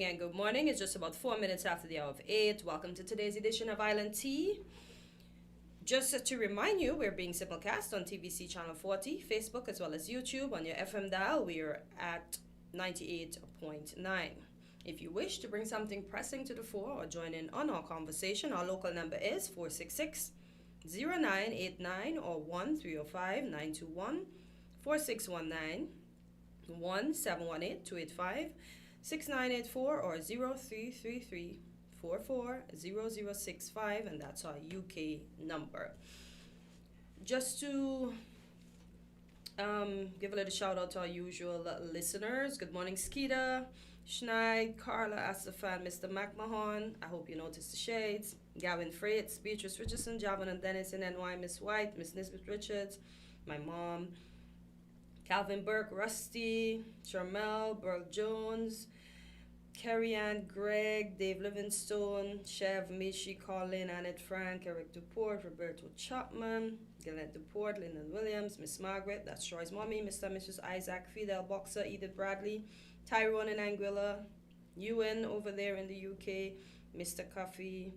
and good morning. It's just about 4 minutes after the hour of 8. Welcome to today's edition of Island Tea. Just to remind you, we're being simulcast on TVC Channel 40, Facebook, as well as YouTube. On your FM dial, we're at 98.9. If you wish to bring something pressing to the fore or join in on our conversation, our local number is 466-0989 or 1-305-921-4619, 1-718-285-6984 or 0333-440065, and that's our UK number. Just to give a little shout out to our usual listeners. Good morning, Skeeta, Schneid, Carla, Astafan, Mr. McMahon. I hope you noticed the shades. Gavin Freights, Beatrice Richardson, Javon and Dennis in NY, Miss White, Miss Nisbet Richards, my mom, Calvin Burke, Rusty, Charmel, Burl Jones, Carrie Ann, Greg, Dave Livingstone, Chev, Mishi, Colin, Annette Frank, Eric Duport, Roberto Chapman, Gillette Duport, Lyndon Williams, Miss Margaret, that's Troy's mommy, Mr. and Mrs. Isaac, Fidel Boxer, Edith Bradley, Tyrone and Anguilla, Ewan over there in the UK, Mr. Coffee,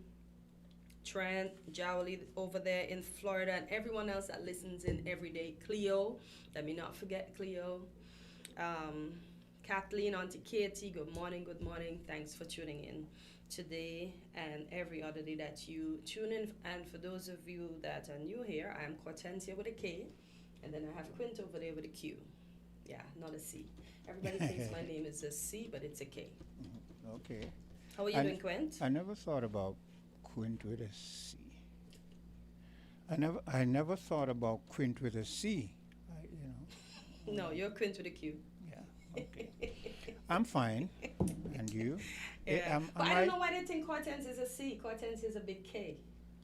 Trent, Jowly over there in Florida, and everyone else that listens in every day. Cleo, let me not forget Cleo. Kathleen, Auntie Katie, good morning, good morning. Thanks for tuning in today and every other day that you tune in. And for those of you that are new here, I'm Cortensia with a K, and then I have Quint over there with a Q. Yeah, not a C. Everybody thinks my name is a C, but it's a K. Okay. How are you doing, Quint? I never thought about Quint with a C. I never thought about Quint with a C. No, you're Quint with a Q. Okay. I'm fine. And you? Yeah. But I don't know why they think Cortense is a C. Cortense is a big K.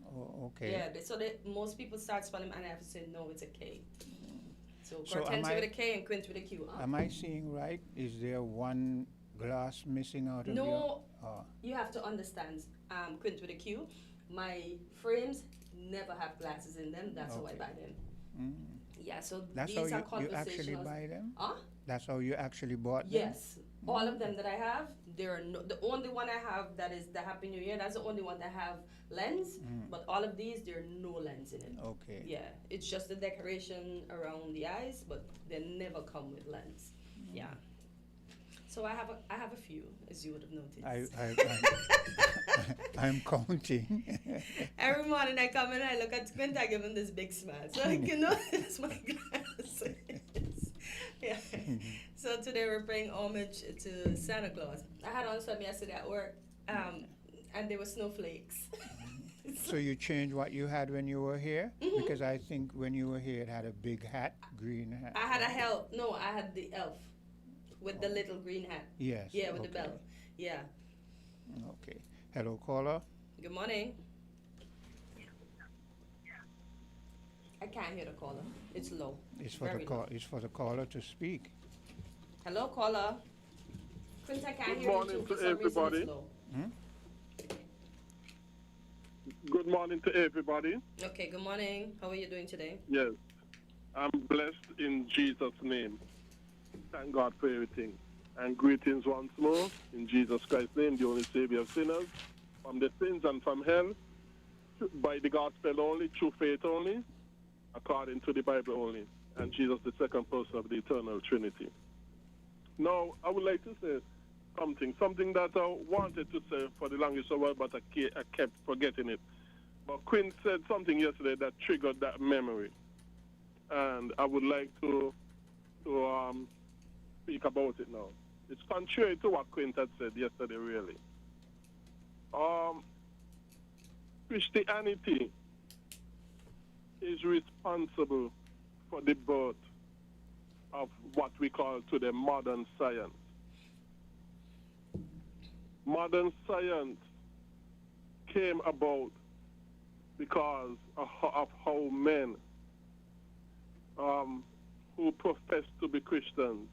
Oh, okay. Yeah, most people start spelling and I have to say, no, it's a K. So Cortense with a K and Quint with a Q. Huh? Am I seeing right? Is there one glass missing out of No, you have to understand. Quint with a Q. My frames never have glasses in them. That's how I buy them. Mm. Yeah, so that's these how are you actually buy them? Huh? That's how you actually bought them? Yes. All of them that I have, the only one I have that is the Happy New Year, that's the only one that have lens, but all of these, there are no lens in it. Okay. Yeah, it's just the decoration around the eyes, but they never come with lens. Yeah. So I have a few, as you would have noticed. I'm counting. Every morning I come and I look at Quint, I give him this big smile. So I can notice my glasses. Yeah. So today we're paying homage to Santa Claus. I had on some yesterday at work, and there were snowflakes. So you changed what you had when you were here? Mm-hmm. Because I think when you were here it had a big hat, green hat. I had I had the elf with the little green hat. Yes. Yeah, with the bell. Yeah. Okay. Hello, caller. Good morning. I can't hear the caller. It's low. It's for the caller to speak. Hello, caller. Quint, I can't hear you. Good morning to everybody. Good morning to everybody. Okay, good morning. How are you doing today? Yes. I'm blessed in Jesus' name. Thank God for everything. And greetings once more in Jesus Christ's name, the only Savior of sinners, from the sins and from hell, by the gospel only, through faith only, according to the Bible only, and Jesus, the second person of the eternal Trinity. Now, I would like to say something that I wanted to say for the longest while, but I kept forgetting it. But Quinn said something yesterday that triggered that memory, and I would like to speak about it now. It's contrary to what Quint had said yesterday, really. Christianity is responsible for the birth of what we call today modern science. Modern science came about because of how men who profess to be Christians,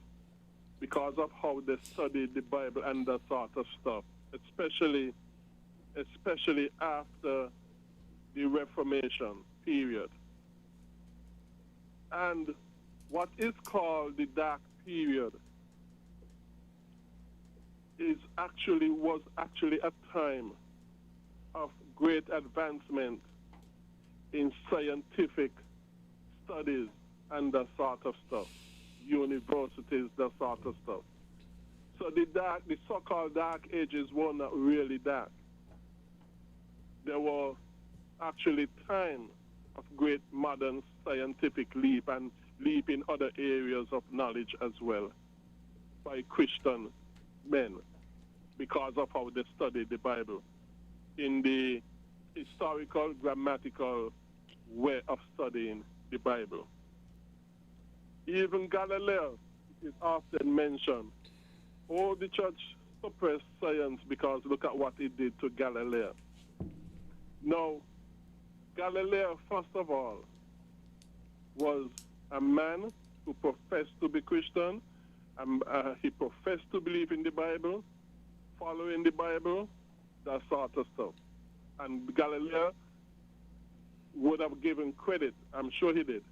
because of how they studied the Bible and that sort of stuff, especially after the Reformation period. And what is called the Dark Period was actually a time of great advancement in scientific studies and that sort of stuff, universities, that sort of stuff. So the so-called dark ages were not really dark. There were actually time of great modern scientific leap and leap in other areas of knowledge as well by Christian men because of how they studied the Bible in the historical, grammatical way of studying the Bible. Even Galileo is often mentioned. Oh, the church suppressed science because look at what it did to Galileo. Now, Galileo, first of all, was a man who professed to be Christian. He professed to believe in the Bible, following the Bible, that sort of stuff. And Galileo would have given credit, I'm sure he did,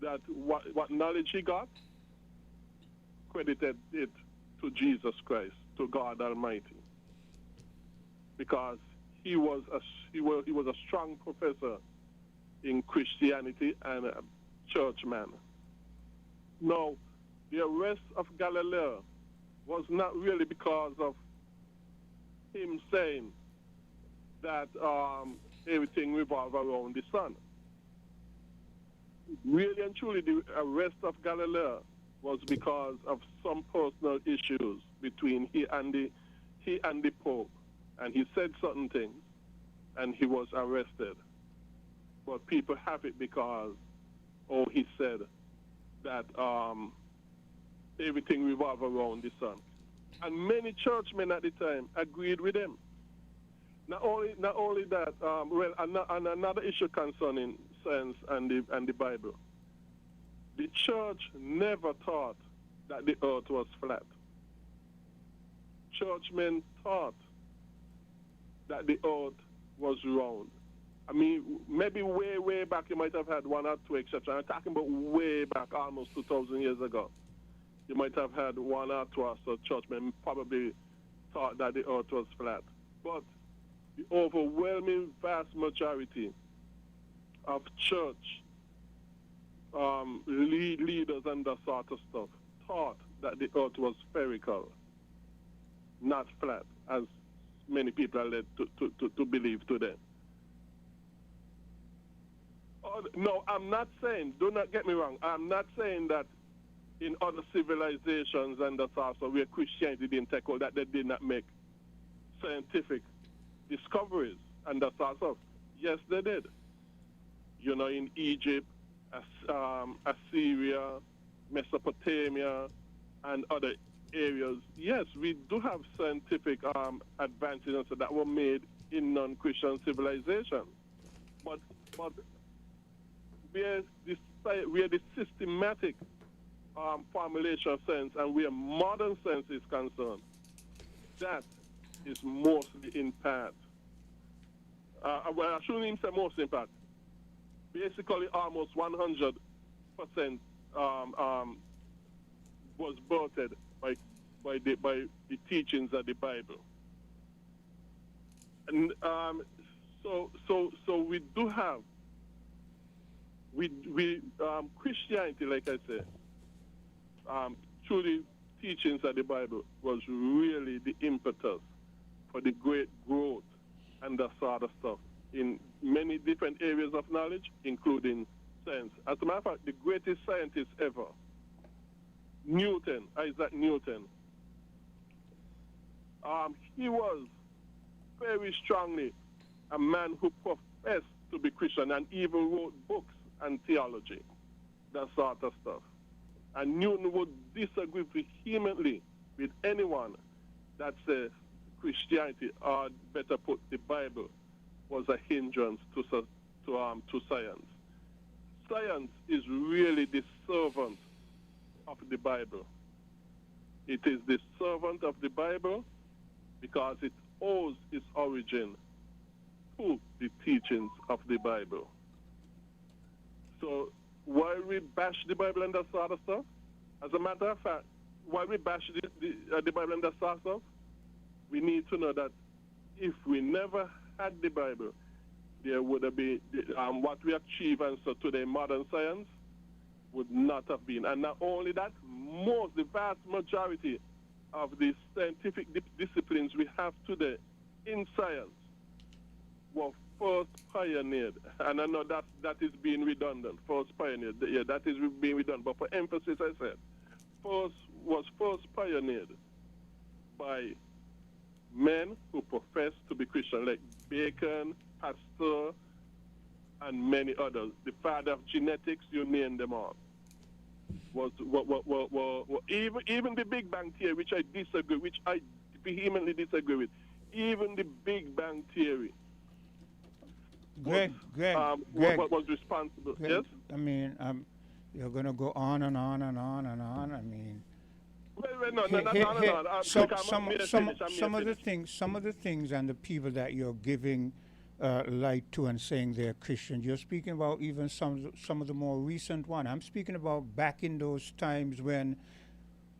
that what knowledge he got, credited it to Jesus Christ, to God Almighty, because he was a strong professor in Christianity and a churchman. Now, the arrest of Galileo was not really because of him saying that everything revolved around the sun. Really and truly, the arrest of Galileo was because of some personal issues between he and the Pope, and he said certain things, and he was arrested. But people have it because, he said that everything revolved around the sun, and many churchmen at the time agreed with him. Not only that, and another issue concerning science and the Bible. The church never thought that the earth was flat. Churchmen thought that the earth was round. I mean, maybe way back you might have had one or two exceptions. I'm talking about way back, almost 2,000 years ago. You might have had one or two or so churchmen probably thought that the earth was flat. But the overwhelming vast majority of church leaders and that sort of stuff thought that the earth was spherical, not flat, as many people are led to believe today. No, I'm not saying, do not get me wrong, I'm not saying that in other civilizations and that sort of where Christianity didn't take hold, that they did not make scientific discoveries and that sort of stuff. Yes, they did. You know, in Egypt, Assyria, Mesopotamia, and other areas, yes, we do have scientific advances that were made in non-Christian civilization. But where the systematic formulation of science and where modern science is concerned, that is mostly in part. Well, I shouldn't even say mostly in part. Basically, almost 100% was birthed by the teachings of the Bible. And so we do have Christianity, like I said, through the teachings of the Bible was really the impetus for the great growth and that sort of stuff in many different areas of knowledge, including science. As a matter of fact, the greatest scientist ever, Isaac Newton, he was very strongly a man who professed to be Christian and even wrote books and theology, that sort of stuff. And Newton would disagree vehemently with anyone that says Christianity, or better put, the Bible, was a hindrance to science. Science is really the servant of the Bible. It is the servant of the Bible because it owes its origin to the teachings of the Bible. So while we bash the Bible and that sort of stuff, as a matter of fact, why we bash the Bible and the start of, we need to know that if we never had the Bible, there would have been what we achieve and so today modern science would not have been. And not only that, the vast majority of the scientific disciplines we have today in science were first pioneered. And I know that is being redundant, first pioneered. Yeah, that is being redundant. But for emphasis, I said, was first pioneered by men who profess to be Christian, like Bacon, Pasteur, and many others. The father of genetics, you name them all. Even the Big Bang Theory, which I vehemently disagree with, even the Big Bang Theory Greg, was responsible. Greg, Yes? I mean, you're going to go on and on and on and on. I mean, some of the things and the people that you're giving light to and saying they're Christian, you're speaking about even some of the more recent one. I'm speaking about back in those times when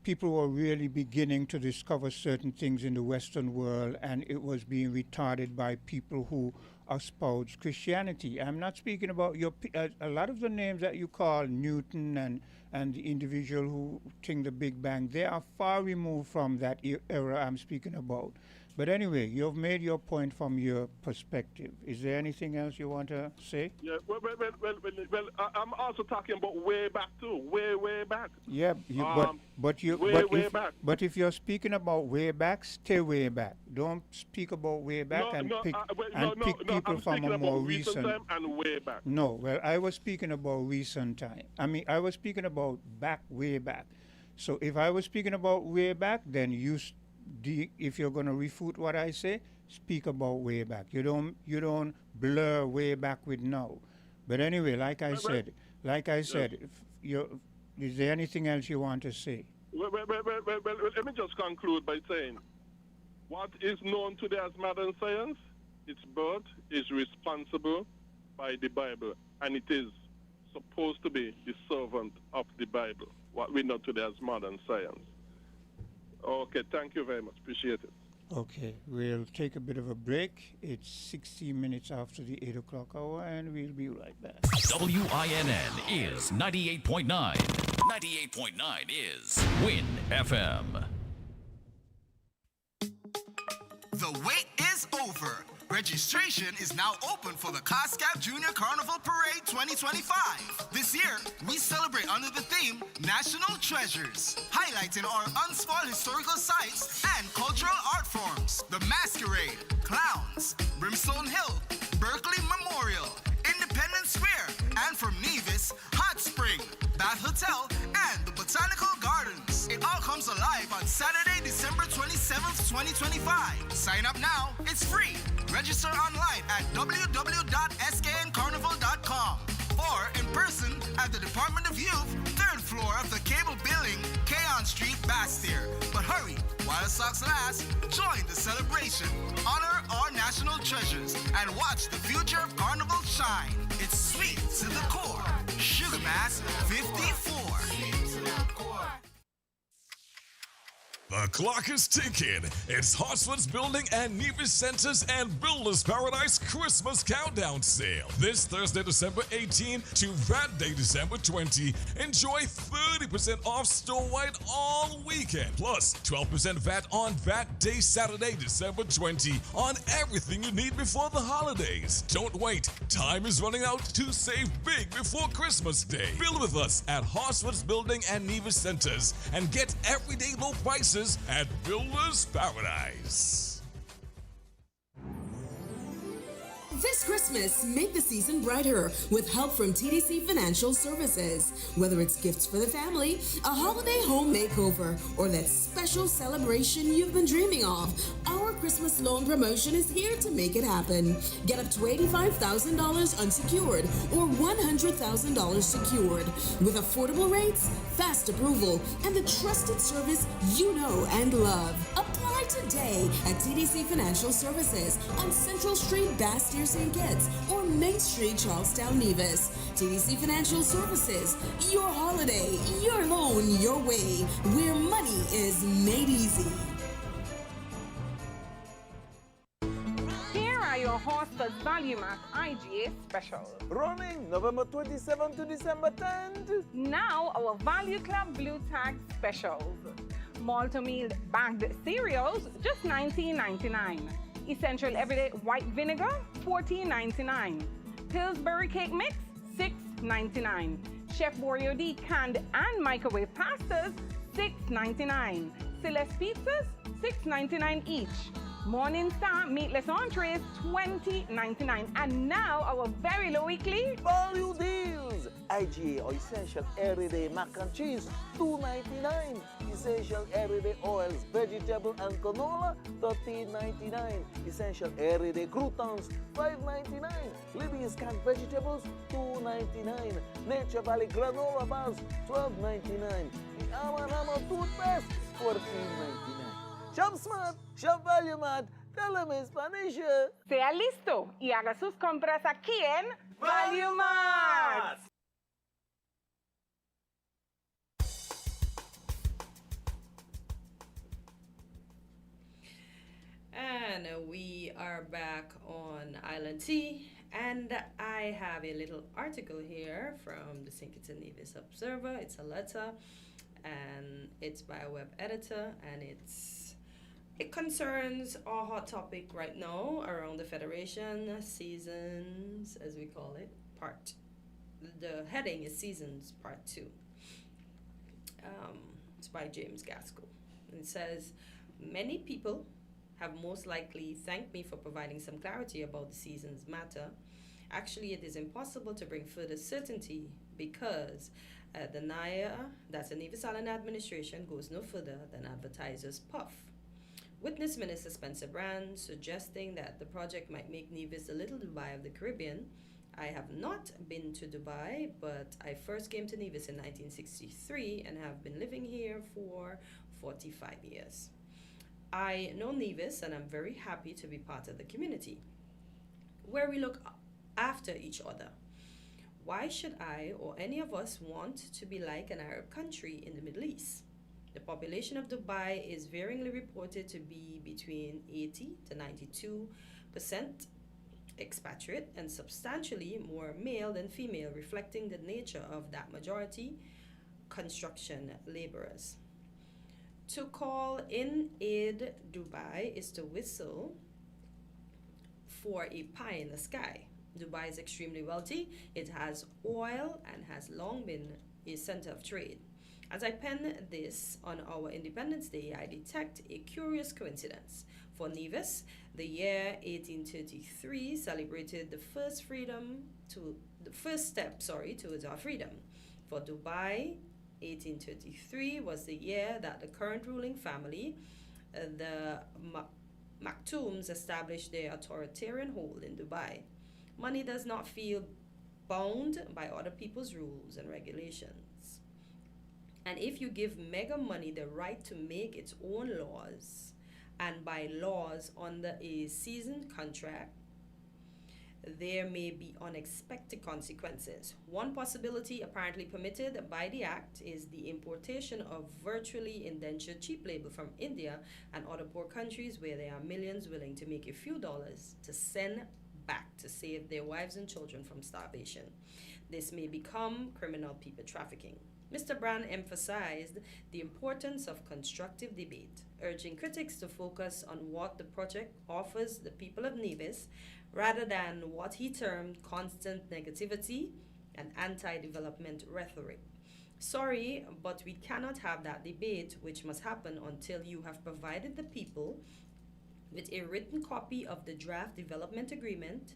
people were really beginning to discover certain things in the Western world, and it was being retarded by people who espouse Christianity. I'm not speaking about a lot of the names that you call Newton and the individual who think the Big Bang, they are far removed from that era I'm speaking about. But anyway, you've made your point from your perspective. Is there anything else you want to say? Yeah, well, I'm also talking about way back too, way back. Yeah, but if you're speaking about way back, stay way back. Don't speak about way back pick people from a more recent time and way back. No, well, I was speaking about recent time. I mean, I was speaking about way back. So if I was speaking about way back, then if you're going to refute what I say, speak about way back. You don't blur way back with now. But anyway, like I said, is there anything else you want to say? Well, let me just conclude by saying, what is known today as modern science, its birth is responsible by the Bible, and it is supposed to be the servant of the Bible, what we know today as modern science. Okay, thank you very much. Appreciate it. Okay, we'll take a bit of a break. It's 60 minutes after the 8 o'clock hour, and we'll be right back. WINN is 98.9. 98.9 is Win FM. The wait is over. Registration is now open for the COSCAP Junior Carnival Parade 2025. This year, we celebrate under the theme National Treasures, highlighting our unspoiled historical sites and cultural art forms. The Masquerade, Clowns, Brimstone Hill, Berkeley Memorial, Independence Square, and from Nevis, Hot Spring, Bath Hotel, and the Botanical Gardens. It all comes alive on Saturday, December 27th, 2025. Sign up now. It's free. Register online at www.skncarnival.com or in person at the Department of Youth, 3rd floor of the Cable Building, Keon Street, Bastyr. But hurry, while stocks last, join the celebration, honor our national treasures, and watch the future of Carnival shine. It's sweet to the core. Sugar Mass 54. The clock is ticking. It's Hartsford's Building and Nevis Centers and Builders Paradise Christmas Countdown Sale. This Thursday, December 18 to that day, December 20. Enjoy 30% off store-wide all weekend. Plus 12% VAT on that day, Saturday, December 20 on everything you need before the holidays. Don't wait. Time is running out to save big before Christmas Day. Build with us at Hartsford's Building and Nevis Centers and get everyday low prices at Builders Paradise. This Christmas, make the season brighter with help from TDC Financial Services. Whether it's gifts for the family, a holiday home makeover, or that special celebration you've been dreaming of, our Christmas loan promotion is here to make it happen. Get up to $85,000 unsecured or $100,000 secured with affordable rates, fast approval, and the trusted service you know and love. Apply today at TDC Financial Services on Central Street, Bastyr, St. Kitts, or Main Street, Charlestown, Nevis. TDC Financial Services, your holiday, your loan, your way, where money is made easy. Here are your Horse's Value Mart IGA specials. Running November 27th to December 10th. Now our Value Club Blue Tag specials. Malto meal bagged cereals, just $19.99. Essential Everyday White Vinegar, $14.99. Pillsbury Cake Mix, $6.99. Chef Boyardee canned and microwave pastas, $6.99. Celeste pizzas, $6.99 each. Morning Star meatless entrees, $20.99. And now our very low weekly Value deals. IGA or Essential Everyday Mac and Cheese, $2.99. Essential Everyday Oils, Vegetable and Canola, $13.99. Essential Everyday Croutons, $5.99. Libby's Canned Vegetables, $2.99. Nature Valley Granola Bars, $12.99. The Hammer Toothpaste, $14.99. Shop Smart, Shop Value Mart, tell them in Spanish. sea listo y haga sus compras aquí en Value Mart. And we are back on Island Tea, and I have a little article here from the St. Kitts and Nevis Observer. It's a letter, and it's by a web editor, and it concerns our hot topic right now around the Federation seasons, as we call it, the heading is Seasons Part 2. It's by James Gaskell. And it says, many people have most likely thanked me for providing some clarity about the seasons matter. Actually, it is impossible to bring further certainty because the NIA, that's the Nevis Island Administration, goes no further than advertisers puff. Witness Minister Spencer Brand suggesting that the project might make Nevis the little Dubai of the Caribbean. I have not been to Dubai, but I first came to Nevis in 1963 and have been living here for 45 years. I know Nevis and I'm very happy to be part of the community, where we look after each other. Why should I or any of us want to be like an Arab country in the Middle East? The population of Dubai is varyingly reported to be between 80 to 92% expatriate and substantially more male than female, reflecting the nature of that majority, construction laborers. To call in aid Dubai is to whistle for a pie in the sky. Dubai is extremely wealthy. It has oil and has long been a center of trade. As I pen this on our Independence Day, I detect a curious coincidence. For Nevis, the year 1833 celebrated the first step towards our freedom. For Dubai, 1833 was the year that the current ruling family, the Maktoums, established their authoritarian hold in Dubai. Money does not feel bound by other people's rules and regulations. And if you give mega money the right to make its own laws, and by laws under a seasoned contract, there may be unexpected consequences. One possibility apparently permitted by the Act is the importation of virtually indentured cheap labor from India and other poor countries where there are millions willing to make a few dollars to send back to save their wives and children from starvation. This may become criminal people trafficking. Mr. Brand emphasized the importance of constructive debate, urging critics to focus on what the project offers the people of Nevis rather than what he termed constant negativity and anti-development rhetoric. Sorry, but we cannot have that debate, which must happen until you have provided the people with a written copy of the draft development agreement,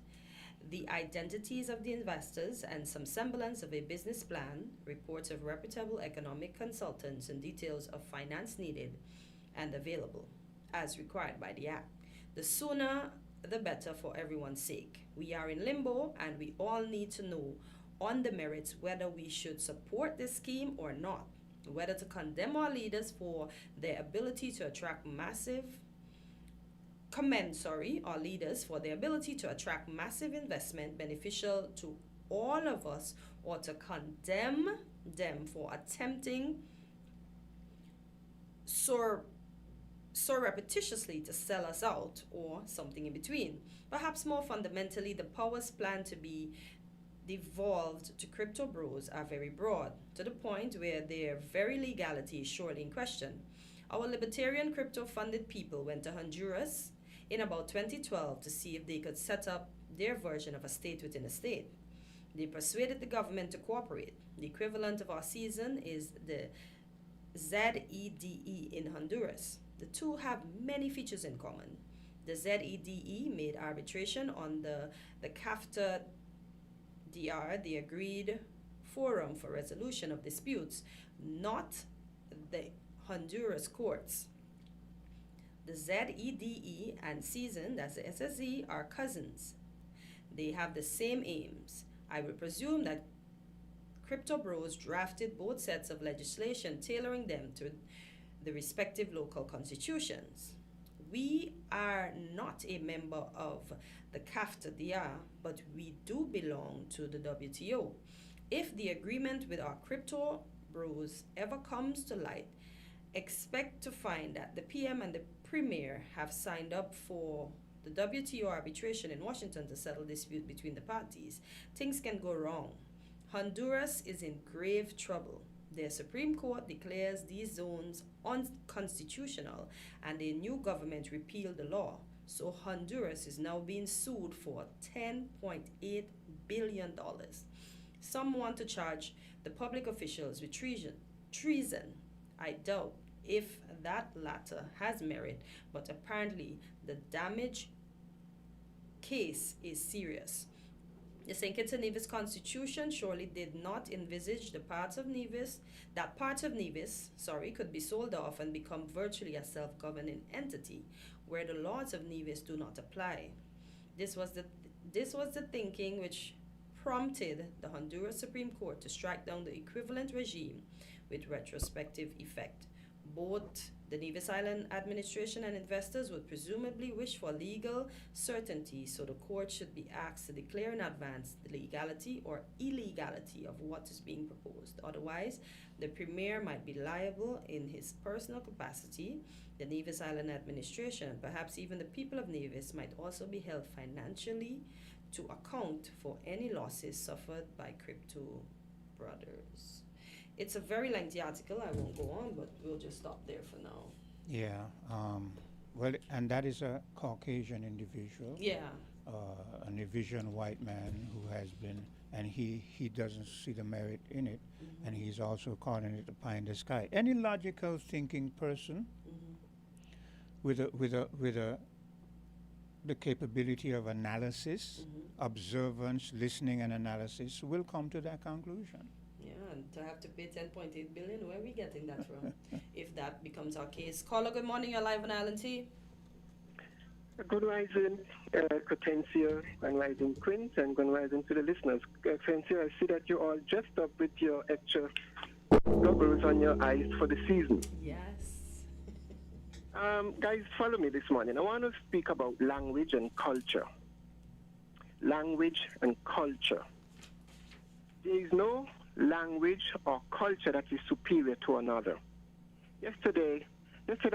the identities of the investors, and some semblance of a business plan, reports of reputable economic consultants, and details of finance needed and available, as required by the Act. The sooner, the better for everyone's sake. We are in limbo, and we all need to know on the merits whether we should support this scheme or not, whether to condemn our leaders for their ability to attract massive our leaders for their ability to attract massive investment beneficial to all of us, or to condemn them for attempting so repetitiously to sell us out, or something in between. Perhaps more fundamentally, the powers planned to be devolved to crypto bros are very broad, to the point where their very legality is surely in question. Our libertarian crypto-funded people went to Honduras in about 2012 to see if they could set up their version of a state within a state. They persuaded the government to cooperate. The equivalent of our season is the ZEDE in Honduras. The two have many features in common. The ZEDE made arbitration on the CAFTA DR the agreed forum for resolution of disputes, not the Honduras courts. The ZEDE and Season, that's the SSE, are cousins. They have the same aims. I would presume that Crypto Bros drafted both sets of legislation, tailoring them to the respective local constitutions. We are not a member of the CAFTA-DR, but we do belong to the WTO. If the agreement with our Crypto Bros ever comes to light, expect to find that the PM and the Premier have signed up for the WTO arbitration in Washington to settle dispute between the parties. Things can go wrong. Honduras is in grave trouble. Their Supreme Court declares these zones unconstitutional, and a new government repealed the law. So Honduras is now being sued for $10.8 billion. Some want to charge the public officials with treason. I doubt if that latter has merit, but apparently the damage case is serious. The St. Kitts and Nevis Constitution surely did not envisage that part of Nevis could be sold off and become virtually a self-governing entity where the laws of Nevis do not apply. This was the thinking which prompted the Honduras Supreme Court to strike down the equivalent regime with retrospective effect. Both the Nevis Island administration and investors would presumably wish for legal certainty, so the court should be asked to declare in advance the legality or illegality of what is being proposed. Otherwise, the Premier might be liable in his personal capacity. The Nevis Island administration, and perhaps even the people of Nevis, might also be held financially to account for any losses suffered by Crypto Brothers. It's a very lengthy article. I won't go on, but we'll just stop there for now. Yeah. Well, and that is a Caucasian individual. Yeah. An Asian white man who has been, and he doesn't see the merit in it, and he's also calling it a pie in the sky. Any logical thinking person with the capability of analysis, observance, listening, and analysis will come to that conclusion. Yeah, and to have to pay $10.8 billion, where are we getting that from? If that becomes our case. Caller, good morning. You're live on Island T. Good rising, Cortencia, and rising Quint, and good rising to the listeners. Cortencia, I see that you're all dressed up with your extra goggles on your eyes for the season. Yes. Guys, follow me this morning. I want to speak about language and culture. Language and culture. There is no language or culture that is superior to another. Yesterday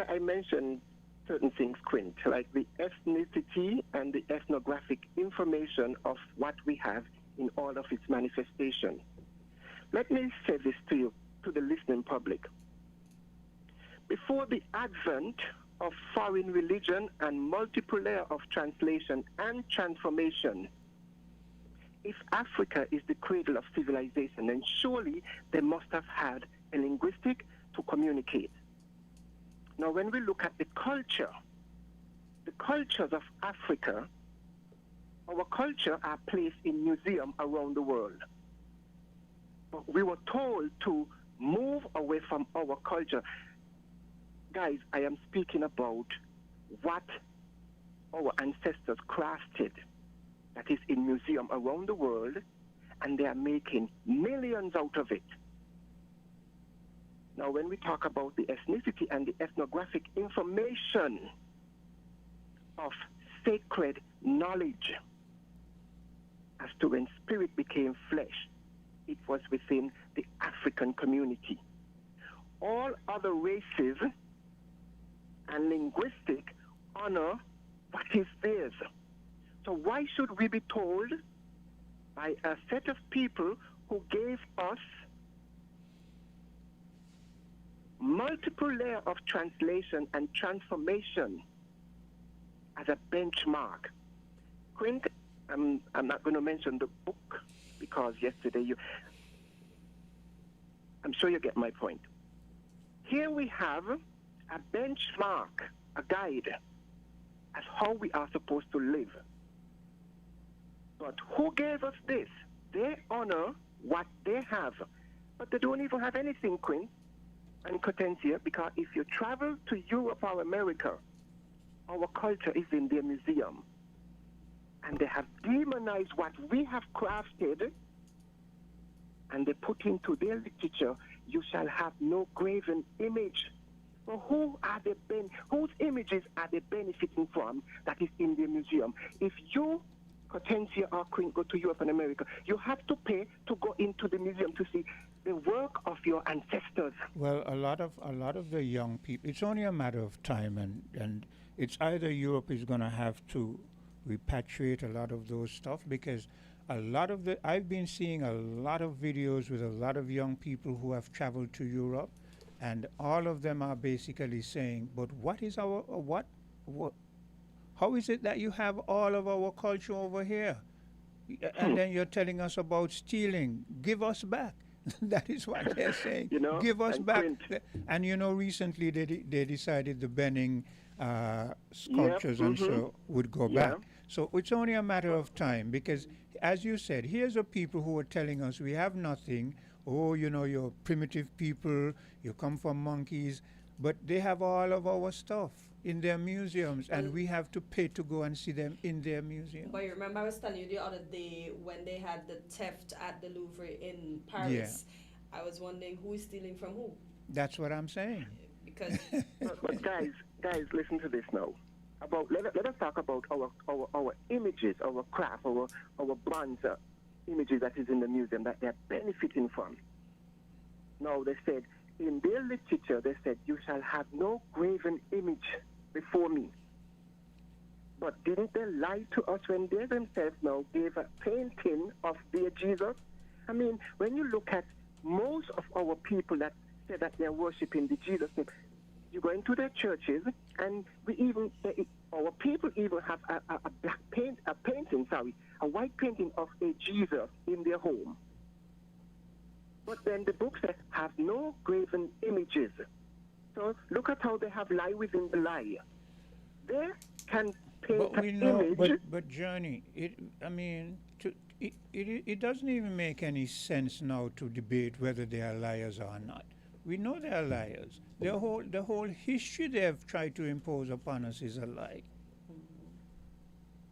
I mentioned certain things, Quint, like the ethnicity and the ethnographic information of what we have in all of its manifestation. Let me say this to you, to the listening public. Before the advent of foreign religion and multiple layer of translation and transformation, if Africa is the cradle of civilization, then surely they must have had a linguistic to communicate. Now, when we look at the cultures of Africa, our culture are placed in museums around the world. But we were told to move away from our culture. Guys, I am speaking about what our ancestors crafted that is in museums around the world, and they are making millions out of it. Now, when we talk about the ethnicity and the ethnographic information of sacred knowledge as to when spirit became flesh, it was within the African community. All other races and linguistic honor what is theirs. So why should we be told by a set of people who gave us multiple layers of translation and transformation as a benchmark? Quint, I'm not going to mention the book because yesterday I'm sure you get my point. Here we have a benchmark, a guide as how we are supposed to live. But who gave us this? They honor what they have, but they don't even have anything, Quinn and Cotencia, because if you travel to Europe or America, our culture is in their museum. And they have demonized what we have crafted, and they put into their literature, you shall have no graven image. Well, whose images are they benefiting from that is in their museum? If you, Cotencia or Queen, go to Europe and America, you have to pay to go into the museum to see the work of your ancestors. Well, a lot of the young people, it's only a matter of time, and it's either Europe is going to have to repatriate a lot of those stuff, because I've been seeing a lot of videos with a lot of young people who have traveled to Europe, and all of them are basically saying, but what is how is it that you have all of our culture over here? And then you're telling us about stealing. Give us back. That is what they're saying. Give us back. And recently they decided the Benning sculptures and so would go back. So it's only a matter of time, because as you said, here's the people who are telling us we have nothing. Oh, you're primitive people, you come from monkeys, but they have all of our stuff in their museums, and we have to pay to go and see them in their museum. But you remember I was telling you the other day when they had the theft at the Louvre in Paris, I was wondering who is stealing from who. That's what I'm saying. Because but guys, listen to this now. Let us talk about our images, our craft, our bronze images that is in the museum that they're benefiting from. Now they said, in their literature, they said, you shall have no graven image before me. But didn't they lie to us when they themselves now gave a painting of their Jesus? I mean, when you look at most of our people that say that they're worshiping the Jesus name, you go into their churches, and our people even have a white painting of a Jesus in their home. But then the book says, have no graven images. So look at how they have lie within the lie. They can paint an image. But Johnny, it doesn't even make any sense now to debate whether they are liars or not. We know they are liars. The whole history they have tried to impose upon us is a lie.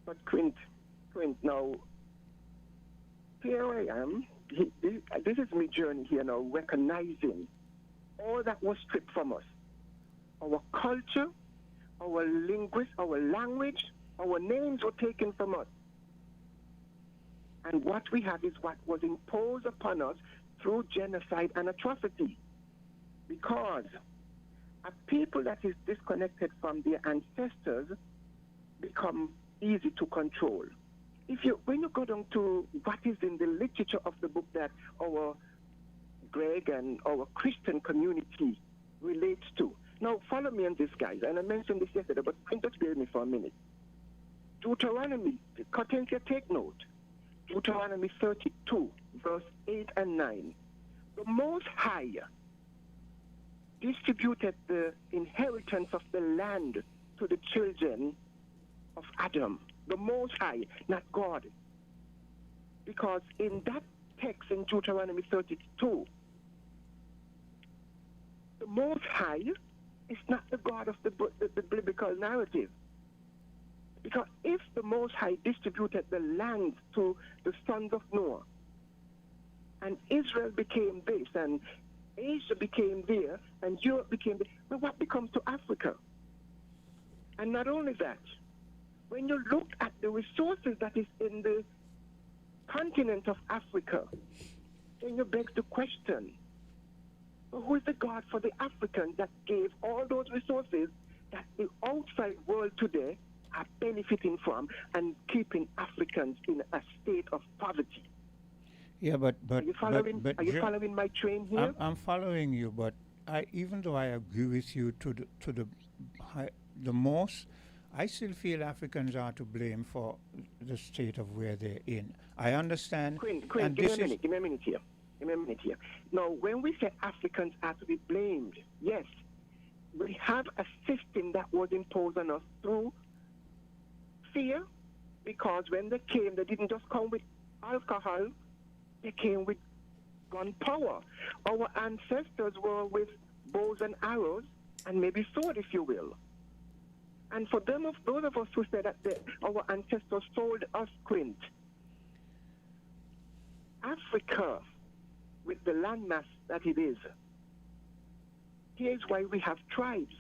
But Quint, now, here I am. This is my journey here now, recognizing all that was stripped from us. Our culture, our our language, our names were taken from us. And what we have is what was imposed upon us through genocide and atrocity. Because a people that is disconnected from their ancestors become easy to control. When you go down to what is in the literature of the book that our Greg and our Christian community relates to. Now, follow me on this, guys. And I mentioned this yesterday, but just bear with me for a minute. Deuteronomy, Cotencia, take note. Deuteronomy 32, verse 8 and 9. The Most High distributed the inheritance of the land to the children of Adam. The Most High, not God. Because in that text in Deuteronomy 32, the Most High is not the God of the biblical narrative. Because if the Most High distributed the land to the sons of Noah, and Israel became this, and Asia became there, and Europe became there, well, what becomes to Africa? And not only that, When you look at the resources that is in the continent of Africa, then you beg the question, well, who is the God for the Africans that gave all those resources that the outside world today are benefiting from and keeping Africans in a state of poverty? Yeah, but Are you following my train here? I'm following you, but even though I agree with you the most, I still feel Africans are to blame for the state of where they're in. I understand. Quinn, and give me a minute here. Now, when we say Africans are to be blamed, yes, we have a system that was imposed on us through fear, because when they came, they didn't just come with alcohol, they came with gunpowder. Our ancestors were with bows and arrows and maybe sword, if you will. And for those of us who say that our ancestors sold us, Quint, Africa, with the landmass that it is, here's why we have tribes.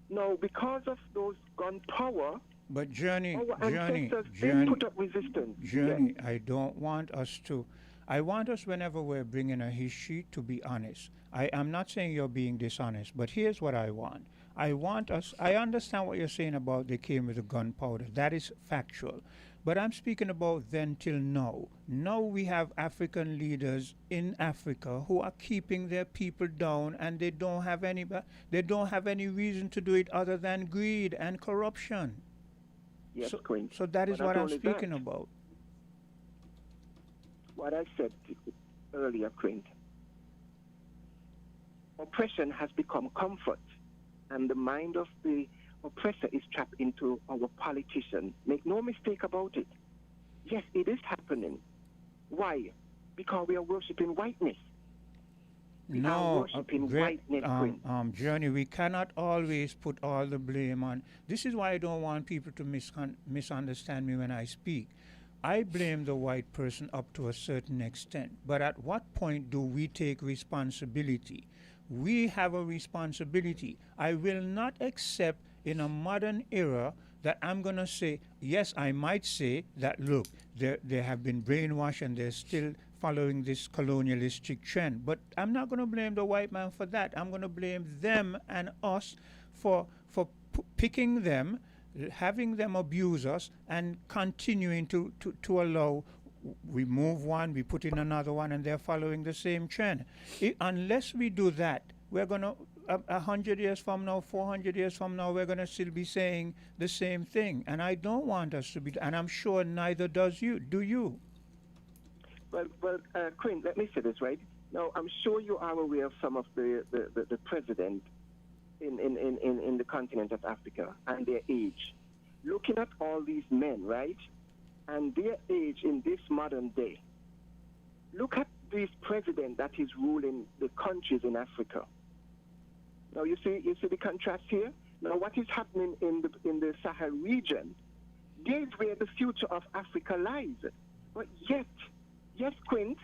Now, because of those gunpowder, but our ancestors didn't put up resistance. Journey, I don't want us to. I want us, whenever we're bringing a history, to be honest. I'm not saying you're being dishonest, but here's what I want. I understand what you're saying about they came with a gunpowder. That is factual. But I'm speaking about then till now. Now we have African leaders in Africa who are keeping their people down, and they don't have any reason to do it other than greed and corruption. Yes, Queen. So that is what I'm speaking about. What I said earlier, Queen. Oppression has become comfort, and the mind of the oppressor is trapped into our politicians. Make no mistake about it. Yes, it is happening. Why? Because we are worshiping whiteness. Journey, we cannot always put all the blame on. This is why I don't want people to misunderstand me when I speak. I blame the white person up to a certain extent, but at what point do we take responsibility? We have a responsibility. I will not accept in a modern era that I'm going to say, yes, I might say that, look, they have been brainwashed and they're still following this colonialistic trend. But I'm not going to blame the white man for that. I'm going to blame them and us for picking them, having them abuse us, and continuing to allow. We move one, we put in another one, and they're following the same trend. Unless we do that, we're going to, 100 years from now, 400 years from now, we're going to still be saying the same thing. And I don't want us to be, and I'm sure neither do you. Well, Quinn, let me say this, right? Now, I'm sure you are aware of some of the president in the continent of Africa and their age. Looking at all these men, right? And their age in this modern day. Look at this president that is ruling the countries in Africa. Now you see the contrast here. Now what is happening in the Sahel region? There's where the future of Africa lies. But yet, yes, Quint,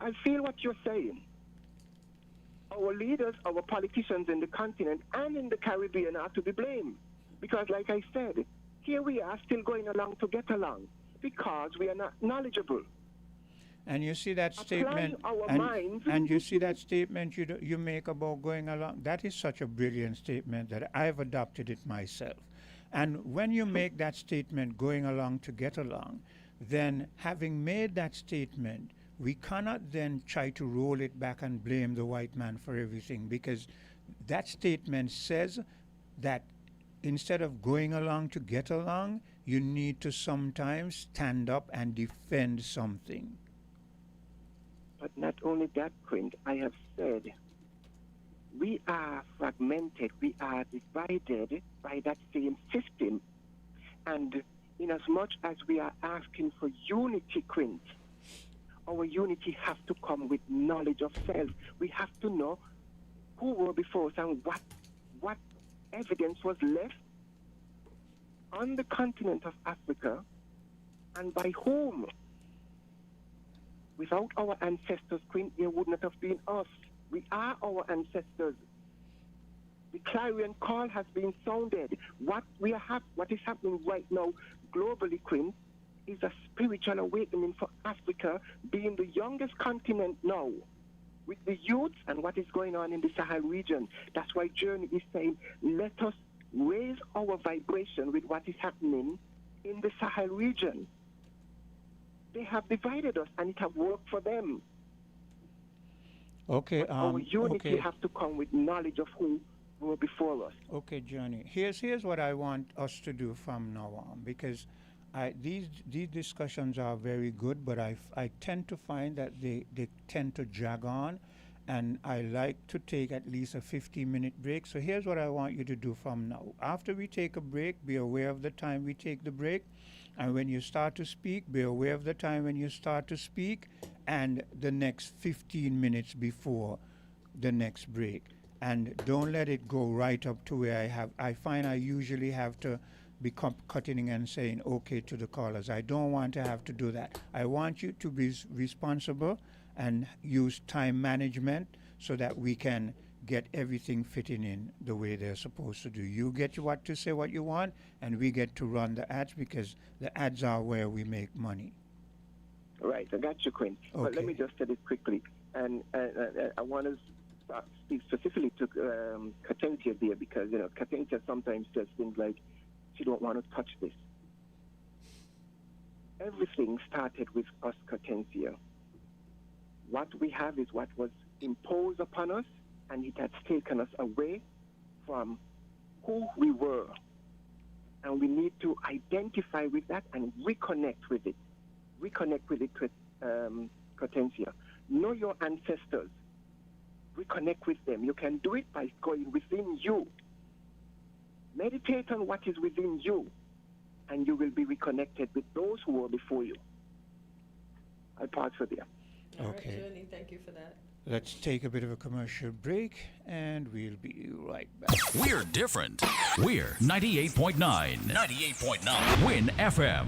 I feel what you're saying. Our leaders, our politicians in the continent and in the Caribbean are to be blamed. Because like I said, here we are still going along to get along. Because we are not knowledgeable. And you see that statement, and you see that statement you make about going along. That is such a brilliant statement that I've adopted it myself. And when you make that statement, going along to get along, then having made that statement, we cannot then try to roll it back and blame the white man for everything, because that statement says that instead of going along to get along, you need to sometimes stand up and defend something. But not only that, Quint, I have said we are fragmented, we are divided by that same system. And in as much as we are asking for unity, Quint, our unity has to come with knowledge of self. We have to know who were before us and what evidence was left on the continent of Africa, and by whom. Without our ancestors, Queen, there would not have been us. We are our ancestors. The clarion call has been sounded. What is happening right now globally, Quinn, is a spiritual awakening for Africa, being the youngest continent now, with the youth and what is going on in the Sahel region. That's why Journey is saying, let us raise our vibration with what is happening in the Sahel region. They have divided us, and it has worked for them. Okay. But our unity okay. has to come with knowledge of who were before us. Okay, Johnny. Here's what I want us to do from now on, because these discussions are very good, but I tend to find that they tend to drag on, and I like to take at least a 15-minute break. So here's what I want you to do from now. After we take a break, be aware of the time we take the break, and when you start to speak, be aware of the time when you start to speak, and the next 15 minutes before the next break. And don't let it go right up to where I find I usually have to be cutting and saying okay to the callers. I don't want to have to do that. I want you to be responsible and use time management so that we can get everything fitting in the way they're supposed to do. You get what to say what you want, and we get to run the ads, because the ads are where we make money. Right, I got you, Quinn. Okay. But let me just say this quickly. And I want to speak specifically to Katentia there, because, Katentia sometimes says things like, she don't want to touch this. Everything started with us, Katentia. What we have is what was imposed upon us, and it has taken us away from who we were. And we need to identify with that and reconnect with it. Reconnect with it, Katentia. Know your ancestors. Reconnect with them. You can do it by going within you. Meditate on what is within you, and you will be reconnected with those who were before you. I'll pause for there. All Okay. right, Journey, thank you for that. Let's take a bit of a commercial break, and we'll be right back. We're different. We're 98.9. 98.9. Win FM.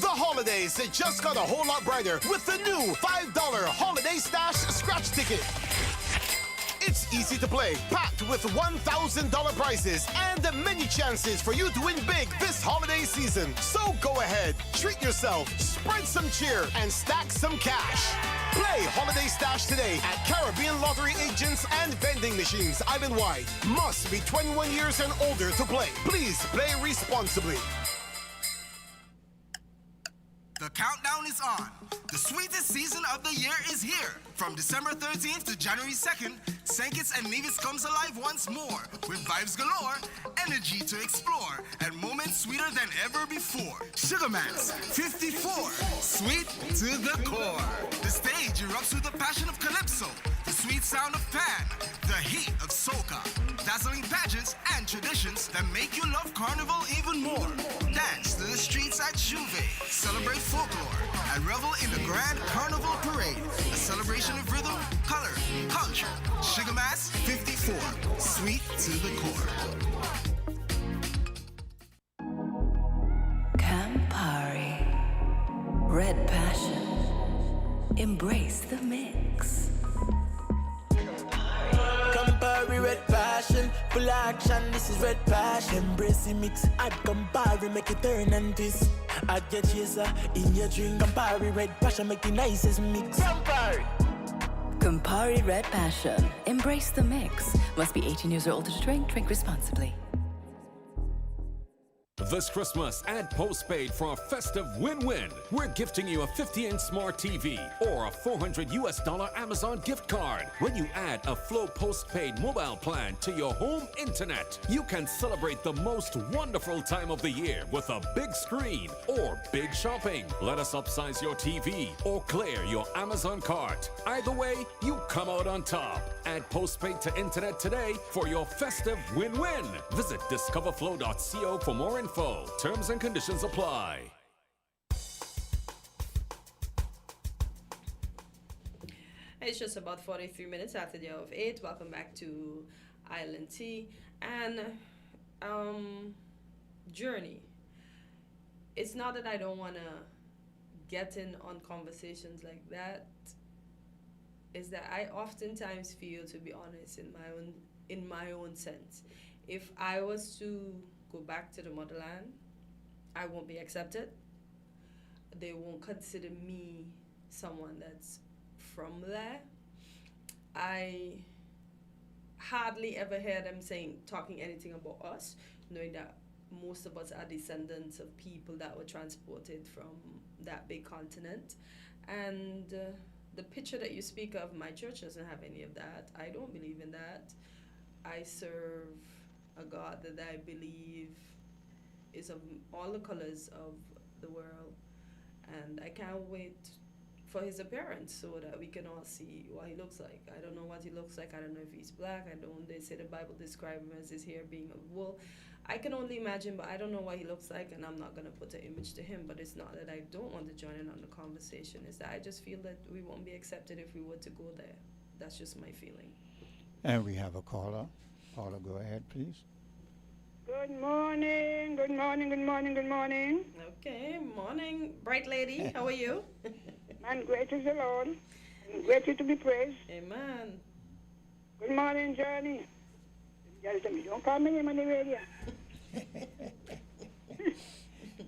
The holidays just got a whole lot brighter with the new $5 Holiday Stash scratch ticket. It's easy to play, packed with $1,000 prizes and many chances for you to win big this holiday season. So go ahead, treat yourself, spread some cheer, and stack some cash. Play Holiday Stash today at Caribbean Lottery agents and vending machines island-wide. Must be 21 years and older to play. Please play responsibly. The countdown is on. The sweetest season of the year is here. From December 13th to January 2nd, St. Kitts and Nevis comes alive once more with vibes galore, energy to explore, and moments sweeter than ever before. Sugar Max 54, sweet to the core. The stage erupts with the passion of Calypso, the sweet sound of Pan, the heat of soca, dazzling pageants and traditions that make you love Carnival even more. Dance to the streets at Juve, celebrate folklore, and revel in the Grand Carnival Parade, a celebration of rhythm, color, culture. Sugar Mass 54, sweet to the core. Campari, Red Passion, embrace the mix. Campari Red Passion, full action, this is Red Passion. Embrace the mix, add Campari, make it turn and twist. Add your chaser in your drink, Campari Red Passion, make the nicest mix. Campari! Campari Red Passion, embrace the mix. Must be 18 years or older to drink, drink responsibly. This Christmas, add postpaid for a festive win-win. We're gifting you a 50-inch smart TV or a $400 Amazon gift card. When you add a Flow postpaid mobile plan to your home internet, you can celebrate the most wonderful time of the year with a big screen or big shopping. Let us upsize your TV or clear your Amazon cart. Either way, you come out on top. Add postpaid to internet today for your festive win-win. Visit discoverflow.co for more info. Terms and conditions apply. It's just about 43 minutes after the hour of 8. Welcome back to Island Tea. And Journey. It's not that I don't want to get in on conversations like that. Is that I oftentimes feel, to be honest, in my own in my own sense. If I was to go back to the motherland, I won't be accepted. They won't consider me someone that's from there. I hardly ever hear them talking anything about us, knowing that most of us are descendants of people that were transported from that big continent. And the picture that you speak of, my church doesn't have any of that. I don't believe in that. I serve a God that I believe is of all the colors of the world. And I can't wait for his appearance so that we can all see what he looks like. I don't know what he looks like. I don't know if he's black. They say the Bible describes him as his hair being of wool. I can only imagine, but I don't know what he looks like, and I'm not going to put an image to him. But it's not that I don't want to join in on the conversation. It's that I just feel that we won't be accepted if we were to go there. That's just my feeling. And we have a caller. Caller, go ahead, please. Good morning, good morning, good morning, good morning. Okay, morning, bright lady. How are you? Man, great is the Lord, and greatly to be praised. Amen. Good morning, Johnny. Don't call me name on the radio.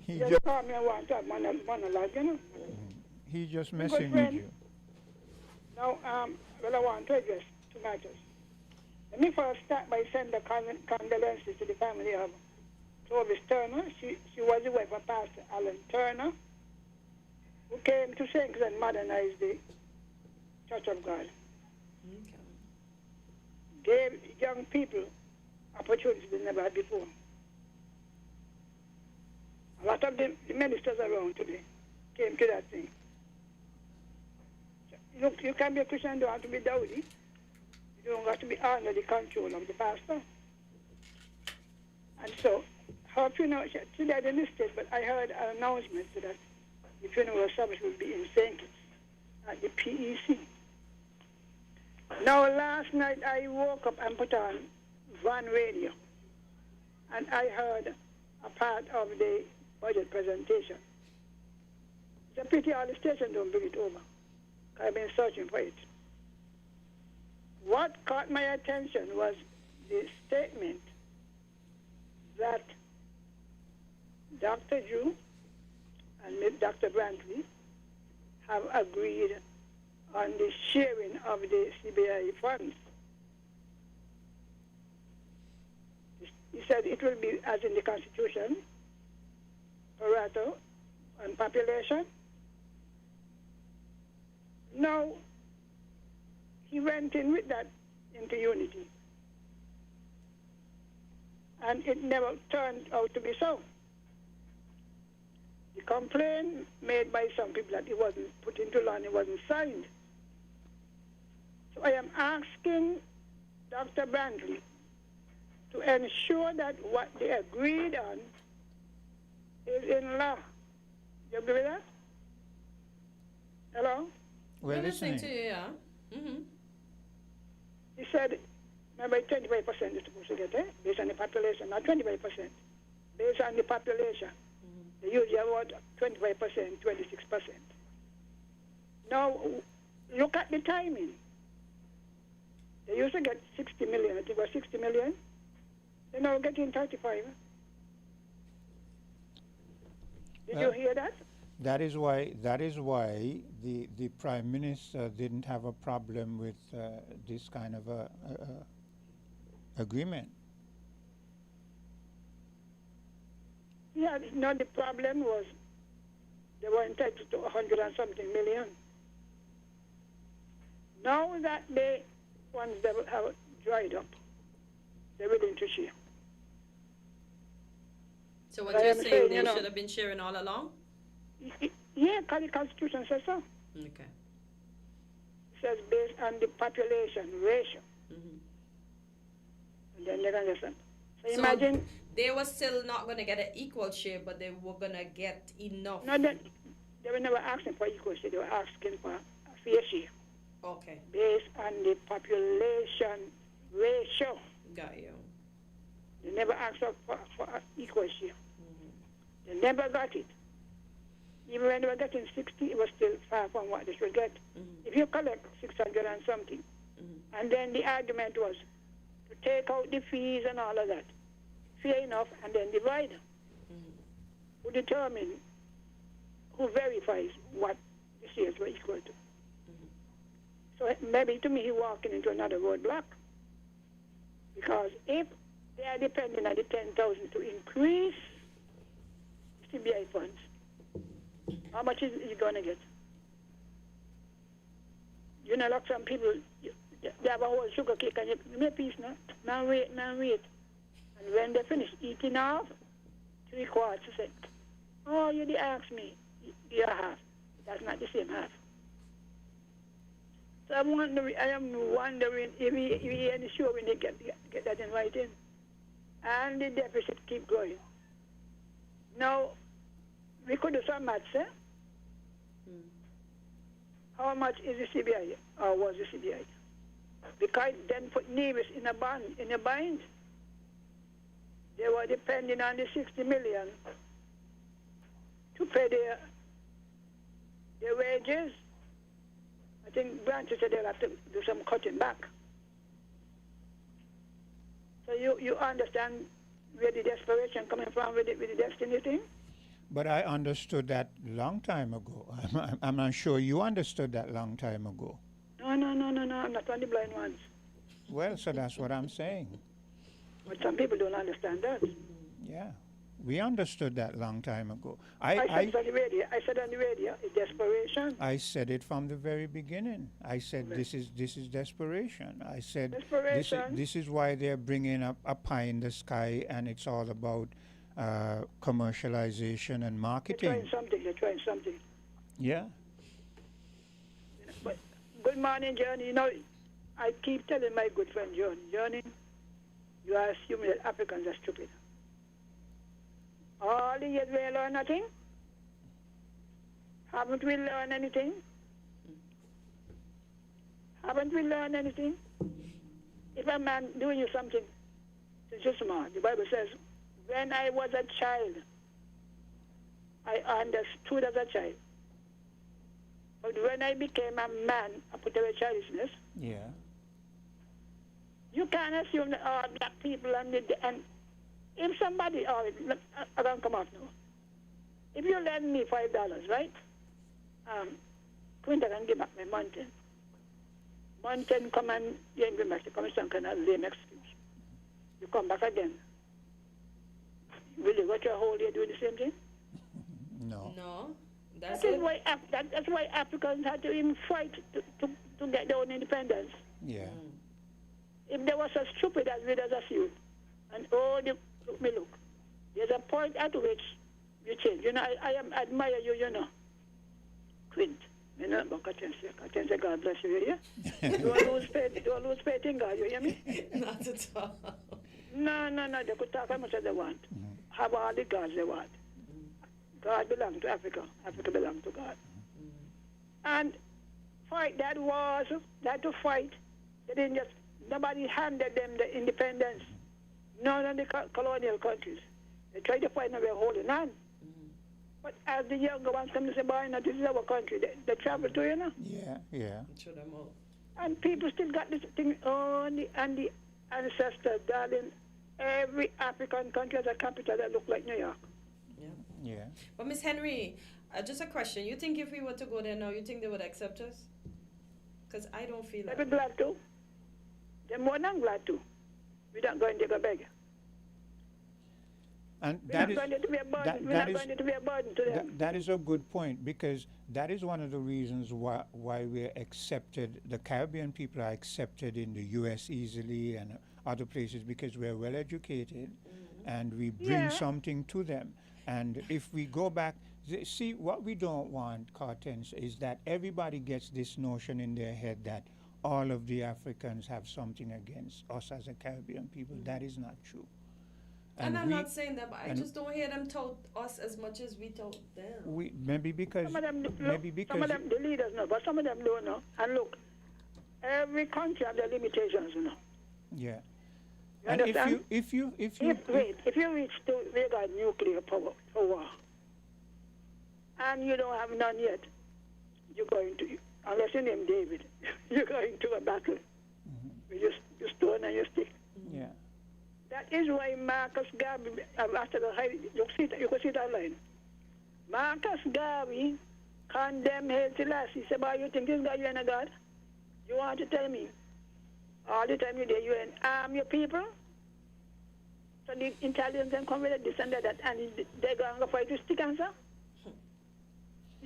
Just call me and want to have monologue, you know. He's just messing with you. Now, well, I want to address two matters. Let me first start by sending condolences to the family of Clovis Turner. She was the wife of Pastor Alan Turner, who came to St. and modernized the Church of God. Okay. Gave young people opportunities they never had before. A lot of the ministers around today came to that thing. Look, you can be a Christian, don't have to be dowdy. You don't have to be under the control of the pastor. And so, her funeral, today I didn't list it, but I heard an announcement that the funeral service will be in St. Kitts at the PEC. Now, last night I woke up and put on Van Radio, and I heard a part of the budget presentation. It's a pity all the stations don't bring it over. I've been searching for it. What caught my attention was the statement that Dr. Drew and Dr. Brantley have agreed on the sharing of the CBI funds. He said it will be as in the Constitution, Pareto and population. Now, he went in with that into unity. And it never turned out to be so. The complaint made by some people that it wasn't put into law and it wasn't signed. So I am asking Dr. Brantley to ensure that what they agreed on is in law. You agree with that? Hello? We're listening to you, yeah. Mm-hmm. He said, remember 25% is supposed to get, based on the population, not 25%. Based on the population, they usually about 25%, 26%. Now, look at the timing. They used to get 60 million, I think it was 60 million. They're now getting 35. Did you hear that? That is why the Prime Minister didn't have a problem with this kind of a agreement. Yeah, no, the problem was they were entitled to 100 and something million. Now that the funds that have dried up, they're willing to share. So what you're saying, they should have been sharing all along? Yeah, because the Constitution says so. Okay. It says based on the population ratio. Mm-hmm. And then they're going to say. So So imagine. they were still not going to get an equal share, but they were going to get enough. No, they were never asking for equal share. They were asking for a fair share. Okay. Based on the population ratio. Got you. They never asked for equal share. Mm-hmm. They never got it. Even when they were getting 60, it was still far from what they should get. Mm-hmm. If you collect 600 and something, mm-hmm. and then the argument was take out the fees and all of that. Fair enough, and then divide. Who determine, who verifies what the shares were equal to. So maybe to me he walking into another roadblock. Because if they are depending on the 10,000 to increase CBI funds, how much is he going to get? You know, like some people, they have a whole sugar cake and you make a piece now. Now wait. And when they finish eating off, 3/4 say, oh, you did ask me, you're half. That's not the same half. So I am wondering if he ain't sure when they get that in writing. And the deficit keep growing. Now, we could do some maths, eh? How much is the CBI, or was the CBI? Because then put Nevis in a bind. They were depending on the 60 million to pay their wages. I think branches said they'll have to do some cutting back. So you understand where the desperation coming from with the destiny thing? But I understood that long time ago. I'm not sure you understood that long time ago. No. I'm not one of the blind ones. Well, so that's what I'm saying. But some people don't understand that. Yeah. We understood that long time ago. I said on the radio, it's desperation. I said it from the very beginning. I said this is desperation. I said this is why they're bringing up a pie in the sky, and it's all about commercialization and marketing. They're trying something. Yeah. But good morning, Johnny. You know, I keep telling my good friend Johnny, you are assuming that Africans are stupid. All the years we learn nothing? Haven't we learned anything? Haven't we learned anything? If a man doing you something, it's just smart. The Bible says, when I was a child, I understood as a child. But when I became a man, I put away childishness. Yeah. You can't assume that all black people and if somebody, I don't come off now. If you lend me $5, right? Quinta can give back my mountain. Mountain come and you ain't going back to come some kind of lame excuse. You come back again. Will you go to a whole year doing the same thing? No. That's why Africans had to even fight to get their own independence. Yeah. If they were so stupid as we as assume, and look, there's a point at which you change. You know, I admire you, you know. Quint. You know, but I can say God bless you, yeah? Don't lose faith in God, you hear me? Not at all. No, they could talk how much as they want. Have all the gods they want. God belongs to Africa. Africa belongs to God. And fight that wars, that to fight. They didn't just, nobody handed them the independence. None of the colonial countries. They tried to fight and we're holding on. But as the younger ones come to say, boy, no, this is our country, they travel to, you know? Yeah. And people still got this thing on the ancestors, darling. Every African country has a capital that look like New York. Yeah. But Miss Henry, just a question. You think if we were to go there now, you think they would accept us? Because I don't feel like I'd be glad to. They're more than glad to. We don't go and take a beggar. And we're not going to be a burden to them. That is a good point, because that is one of the reasons why we're accepted, the Caribbean people are accepted in the U.S. easily and other places, because we're well educated and we bring something to them. And if we go back, see, what we don't want, Cartens, is that everybody gets this notion in their head that all of the Africans have something against us as a Caribbean people. That is not true. And I'm not saying that, but I just don't hear them tout us as much as we tout them. Maybe because some of them, the leaders know, but some of them don't know. And look, every country has their limitations, you know. Yeah. You and understand? if you reach to regard nuclear power for war, and you don't have none yet, you're going to, unless you name David, you're going to a battle with your stone and your stick. Yeah. That is why Marcus Garvey, after the high, you can see that line. Marcus Garvey condemned Haile Selassie. He said, "Boy, you think this guy you ain't a God? You want to tell me all the time you there, you ain't arm your people? So the intelligence can come with this and that, and they're going to fight with stick answer?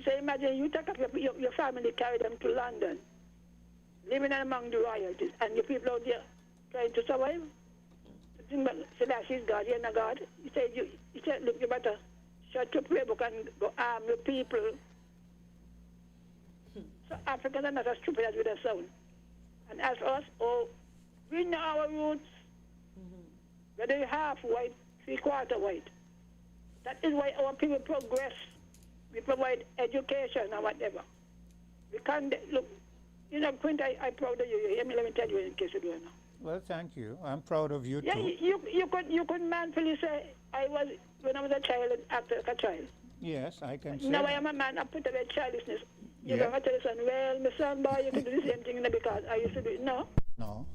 So imagine you take up your family, carry them to London, living among the royalties, and your people out there trying to survive. Selassie's God, you're not God. He said, look, you better shut your prayer book and go arm your people. So Africans are not as stupid as we sound. And as us, we know our roots. Whether you're half white, 3/4 white. That is why our people progress. We provide education or whatever. We can't, look, you know, Quint, I'm proud of you. Let me tell you in case you don't know. Well, thank you. I'm proud of you yeah, too. You could manfully say, when I was a child, act like a child. Yes, I can say now that. I am a man, I put away childishness. You Yeah. know, I tell your son, well, my son, boy, you can do the same thing because I used to do it. No. No.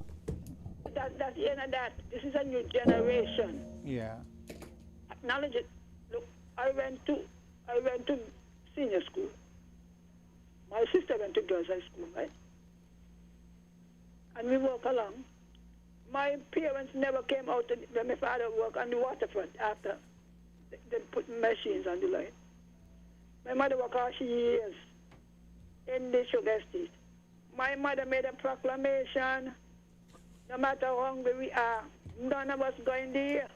That's the end of that. This is a new generation. Yeah. Acknowledge it. Look, I went to senior school. My sister went to girls' high school, right? And we walk along. My parents never came out when my father worked on the waterfront after they put machines on the line. My mother worked all she years in the sugar estate. My mother made a proclamation. No matter how hungry we are, none of us going there.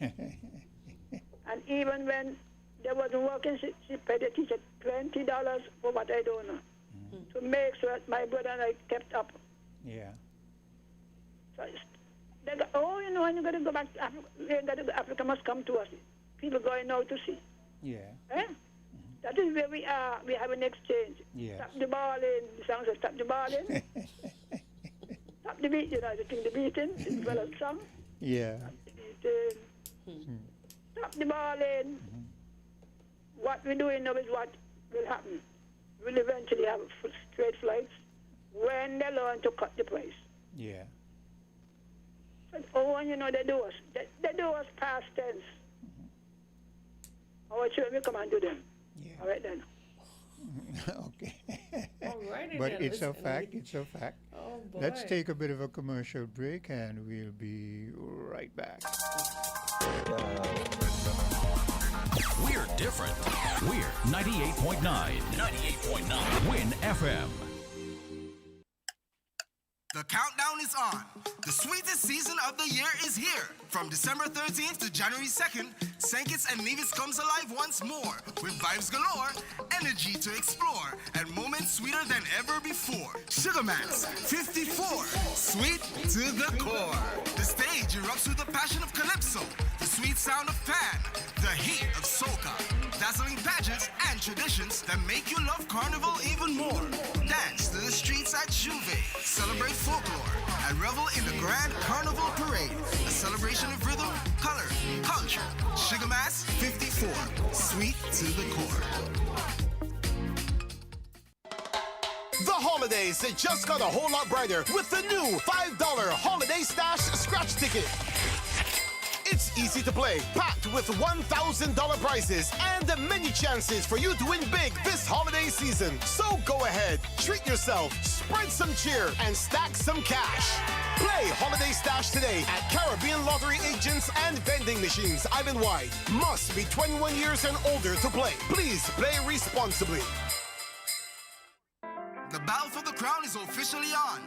And even when they wasn't working, she paid the teacher $20 for what I don't know, to make sure that my brother and I kept up. Yeah. So they go, you know, when you got to go back to Africa, Africa must come to us. People going out to see. Yeah. Eh? That is where we are. We have an exchange. Yes. Stop the balling. The song says, stop the balling. Stop the beat, you know, the thing, the beating, the fellow's song. Yeah. Stop the balling. What we're doing now is what will happen. We'll eventually have straight flights when they learn to cut the price. Yeah. But, you know, they do us past tense. Our children will come and do them. Yeah. All right then. Okay. Alrighty But then, it's a listen, fact. It's a fact. Oh, boy. Let's take a bit of a commercial break and we'll be right back. We're different. We're 98.9. 98.9. Win FM. The countdown is on. The sweetest season of the year is here. From December 13th to January 2nd, St. Kitts and Nevis comes alive once more with vibes galore, energy to explore, and moments sweeter than ever before. Sugar Max 54, sweet to the core. The stage erupts with the passion of Calypso, the sweet sound of Pan, the heat of Soca, dazzling pageants and traditions that make you love Carnival even more. Dance to the streets at Juve, celebrate folklore, and revel in the Grand Carnival Parade, a celebration of rhythm, color, culture. Sugar Mass 54, sweet to the core. The holidays just got a whole lot brighter with the new $5 Holiday Stash Scratch Ticket. It's easy to play, packed with $1,000 prizes and many chances for you to win big this holiday season. So go ahead, treat yourself, spread some cheer, and stack some cash. Play Holiday Stash today at Caribbean Lottery agents and vending machines island-wide. Must be 21 years and older to play. Please play responsibly. The battle for the crown is officially on.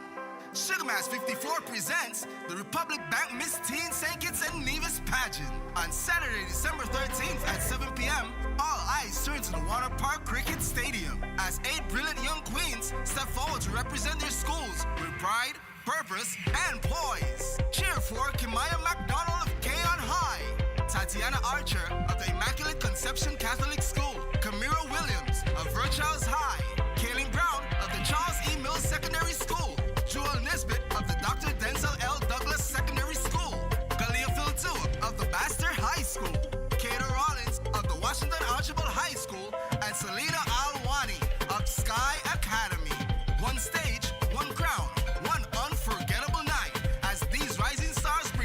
Sugar Mass 54 presents the Republic Bank Miss Teen St. Kitts and Nevis pageant. On Saturday, December 13th at 7 p.m., all eyes turn to the Water Park Cricket Stadium as 8 brilliant young queens step forward to represent their schools with pride, purpose, and poise. Cheer for Kimaya McDonald of Keon High, Tatiana Archer of the Immaculate Conception Catholic School, Kamira Williams of Virchow's High, Kaylin Brown of the Charles E. Mills Secondary School, Joel Nisbet of the Dr. Denzel L. Douglas Secondary School, Galia Philtu of the Baxter High School, Kato Rollins of the Washington Archibald High School, and Selena Alwani of Sky Academy. One stage, one crown, one unforgettable night as these rising stars bring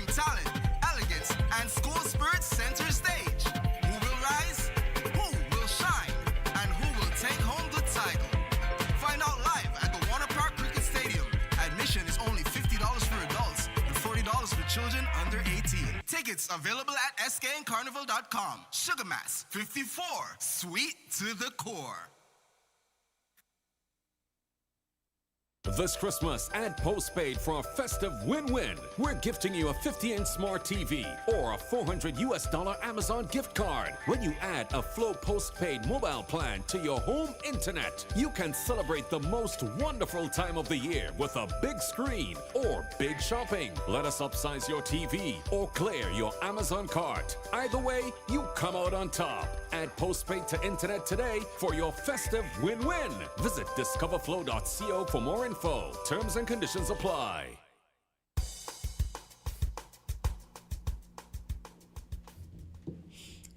Tickets available at skncarnival.com. Sugar Mass 54, sweet to the core. This Christmas, add postpaid for a festive win-win. We're gifting you a 50-inch smart TV or a $400 Amazon gift card. When you add a Flow postpaid mobile plan to your home internet, you can celebrate the most wonderful time of the year with a big screen or big shopping. Let us upsize your TV or clear your Amazon cart. Either way, you come out on top. Add postpaid to internet today for your festive win-win. Visit discoverflow.co for more info. Terms and conditions apply.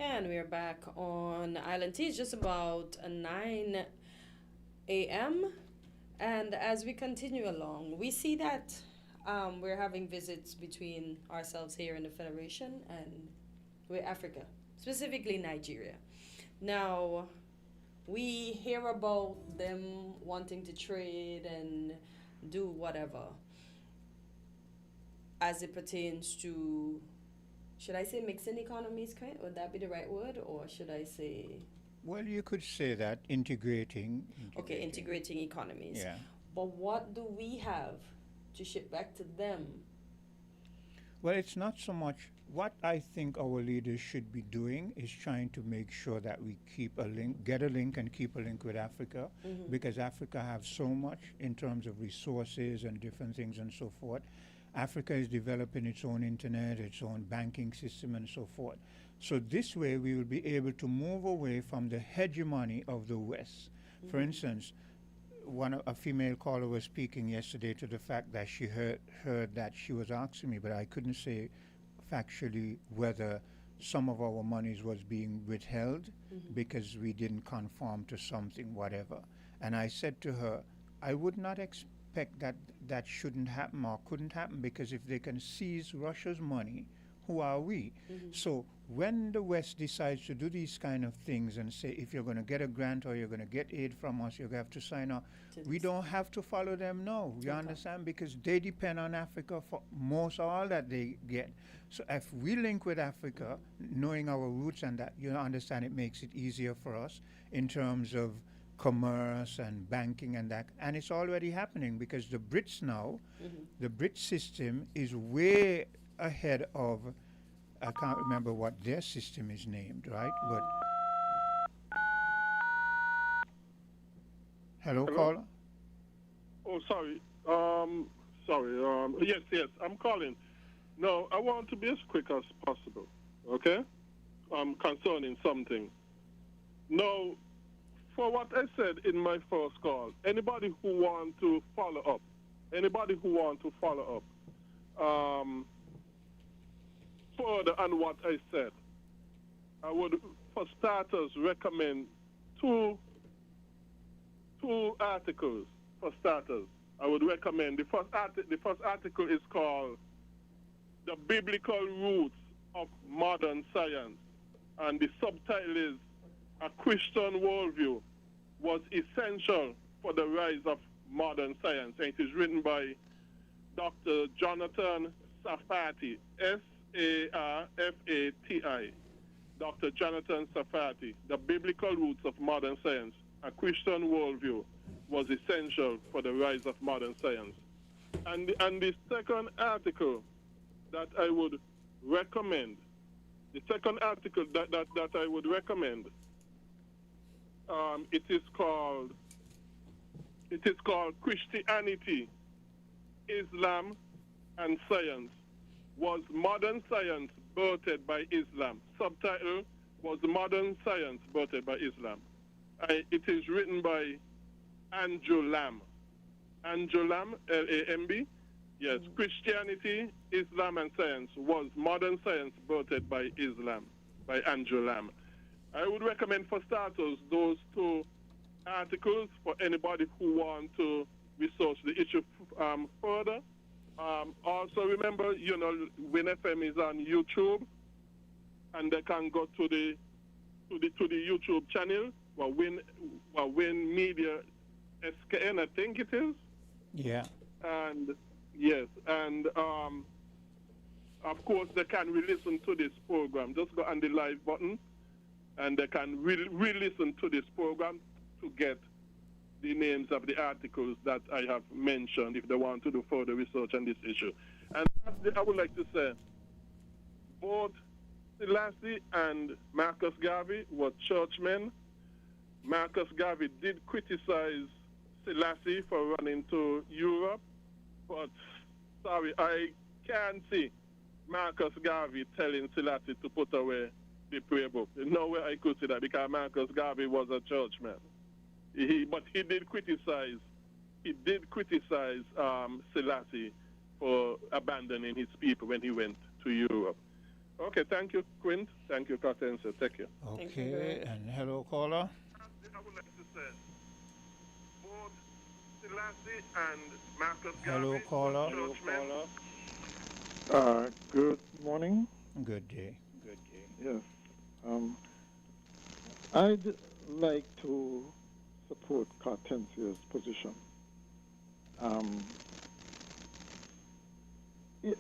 And we're back on Island Tea. It's just about 9 a.m. And as we continue along, we see that we're having visits between ourselves here in the Federation and with Africa, specifically Nigeria. Now, we hear about them wanting to trade and do whatever as it pertains to, should I say mixing economies, would that be the right word, or should I say? Well, you could say that integrating. Okay, integrating economies. Yeah. But what do we have to ship back to them? Well, it's not so much. What I think our leaders should be doing is trying to make sure that we keep a link, get a link and keep a link with Africa, because Africa has so much in terms of resources and different things and so forth. Africa is developing its own internet, its own banking system and so forth. So this way we will be able to move away from the hegemony of the West. For instance, a female caller was speaking yesterday to the fact that she heard that she was asking me, but I couldn't say factually whether some of our monies was being withheld because we didn't conform to something, whatever. And I said to her, I would not expect that shouldn't happen or couldn't happen, because if they can seize Russia's money, who are we? So when the West decides to do these kind of things and say, if you're going to get a grant or you're going to get aid from us, you have to sign up. We don't have to follow them, no. You understand? Because they depend on Africa for most all that they get. So if we link with Africa, knowing our roots and that, you understand, it makes it easier for us in terms of commerce and banking and that. And it's already happening, because the Brits now, the Brit system is way ahead of, I can't remember what their system is named, right? But hello, caller. Oh, sorry. Yes, I'm calling. No, I want to be as quick as possible. Okay, concerning something. No, for what I said in my first call, anybody who want to follow up, further on what I said, I would, for starters, recommend two articles. For starters, I would recommend the first article is called "The Biblical Roots of Modern Science," and the subtitle is "A Christian Worldview Was Essential for the Rise of Modern Science," and it is written by Dr. Jonathan Safati, Sarfati. Dr. Jonathan Safati, "The Biblical Roots of Modern Science, A Christian Worldview Was Essential for the Rise of Modern Science." And the second article that I would recommend, it is called "Christianity, Islam, and Science. Was Modern Science Birthed by Islam?" Subtitle was "Modern Science Birthed by Islam." It is written by Andrew Lamb. Andrew Lamb, Lamb. Yes, "Christianity, Islam, and Science. Was Modern Science Birthed by Islam?" by Andrew Lamb. I would recommend, for starters, those two articles for anybody who want to research the issue further. Also, remember, WinFM is on YouTube, and they can go to the YouTube channel, Win Media SKN, I think it is. Yeah. And yes, and of course, they can re-listen to this program. Just go on the live button, and they can re-listen to this program to get the names of the articles that I have mentioned if they want to do further research on this issue. And lastly, I would like to say, both Selassie and Marcus Garvey were churchmen. Marcus Garvey did criticize Selassie for running to Europe, but sorry, I can't see Marcus Garvey telling Selassie to put away the prayer book. Nowhere I could see that, because Marcus Garvey was a churchman. But he did criticize Selassie for abandoning his people when he went to Europe. Okay, thank you, Quint. Thank you, Cartensa. Thank you. Okay, and hello, caller. I would like to say, both Selassie and Marcus Hello, Garvey caller. were churchmen. Good morning. Good day. Yes. I'd like to support Cartensia's position.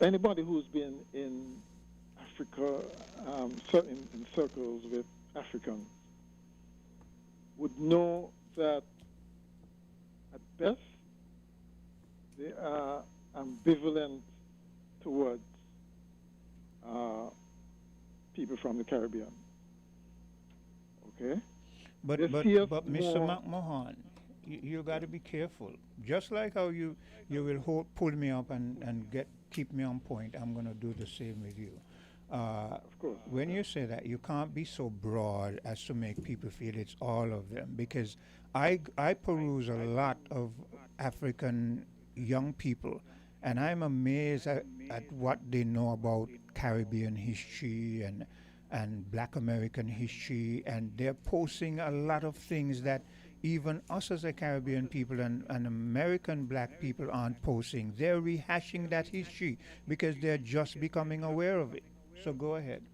Anybody who's been in Africa, in circles with Africans, would know that at best they are ambivalent towards people from the Caribbean. Okay? But They see us Mr. more- McMahon, you got to be careful. Just like how you will pull me up and keep me on point, I'm going to do the same with you. Of course. When you say that, you can't be so broad as to make people feel it's all of them, because I peruse a lot of African young people, and I'm amazed at what they know about Caribbean history and Black American history, and they're posting a lot of things that even us as a Caribbean people and American black people aren't posting. They're rehashing that history because they're just becoming aware of it. So go ahead.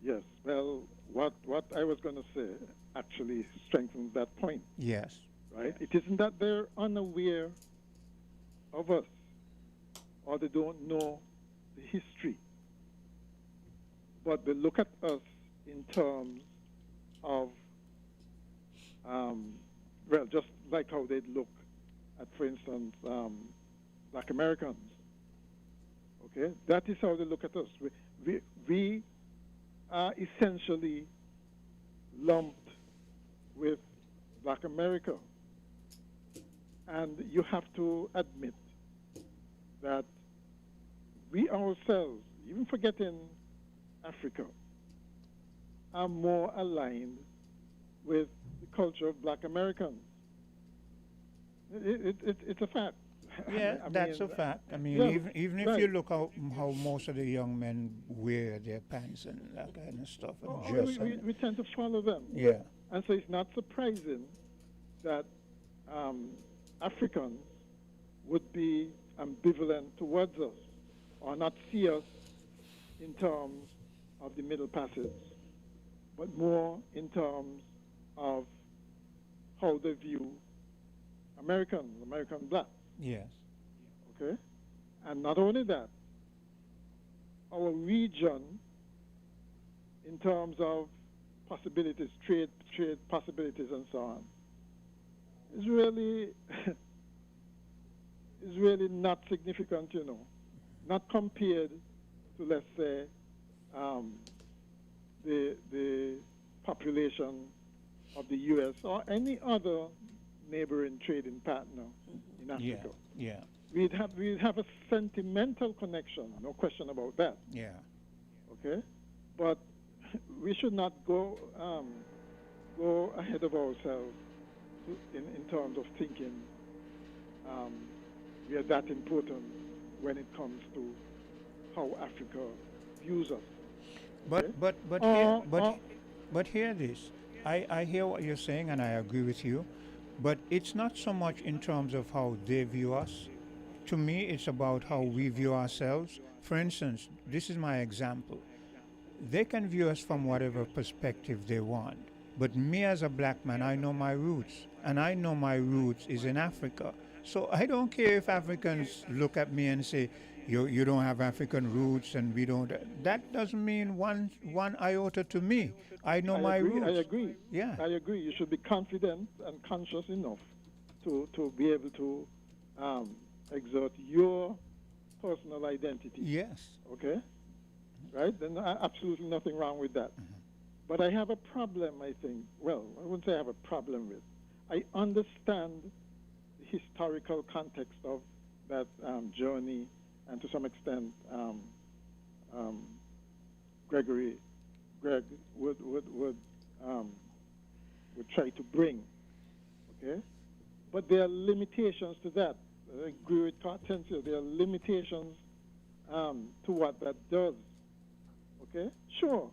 Yes. Well, what I was going to say actually strengthens that point. Yes. Right? It isn't that they're unaware of us or they don't know the history, but they look at us in terms of, well, just like how they'd look at, for instance, Black Americans. Okay? That is how they look at us. We are essentially lumped with Black America. And you have to admit that we ourselves, even forgetting Africa, are more aligned with the culture of Black Americans. It's a fact. Yeah, I that's mean, a fact. I mean, yeah, even if right. you look how most of the young men wear their pants and that kind of stuff, and Oh, dress. we tend to follow them. Yeah. And so it's not surprising that Africans would be ambivalent towards us or not see us in terms of the Middle Passage, but more in terms of how they view American blacks. Yes. Okay? And not only that, our region, in terms of possibilities, trade possibilities and so on, is really not significant, you know. Not compared to, let's say, the population of the U.S. or any other neighboring trading partner in Africa. Yeah. We'd have a sentimental connection, no question about that. Yeah. Okay, but we should not go ahead of ourselves in terms of thinking we are that important when it comes to how Africa views us. But hear this. I hear what you're saying, and I agree with you. But it's not so much in terms of how they view us. To me, it's about how we view ourselves. For instance, this is my example. They can view us from whatever perspective they want. But me as a black man, I know my roots. And I know my roots is in Africa. So I don't care if Africans look at me and say, You don't have African roots, and we don't. That doesn't mean one iota to me. I know my roots. I agree. Yeah. I agree. You should be confident and conscious enough to be able to exert your personal identity. Yes. Okay? Right? Then absolutely nothing wrong with that. But I have a problem, I think. Well, I wouldn't say I have a problem with. I understand the historical context of that journey, and to some extent, Greg would try to bring. Okay? But there are limitations to that. I agree with Hortensio. There are limitations to what that does. Okay? Sure.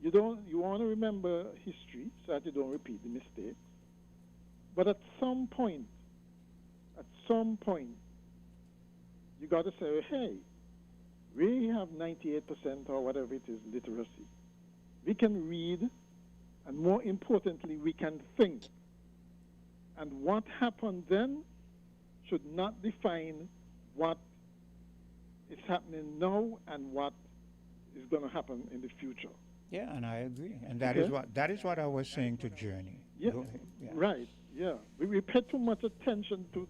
You want to remember history so that you don't repeat the mistakes. But at some point, you got to say, hey, we have 98% or whatever it is literacy. We can read, and more importantly, we can think. And what happened then should not define what is happening now and what is going to happen in the future. Yeah, and I agree. And that is what I was saying to Journey. Yeah, right. Yeah, we pay too much attention to.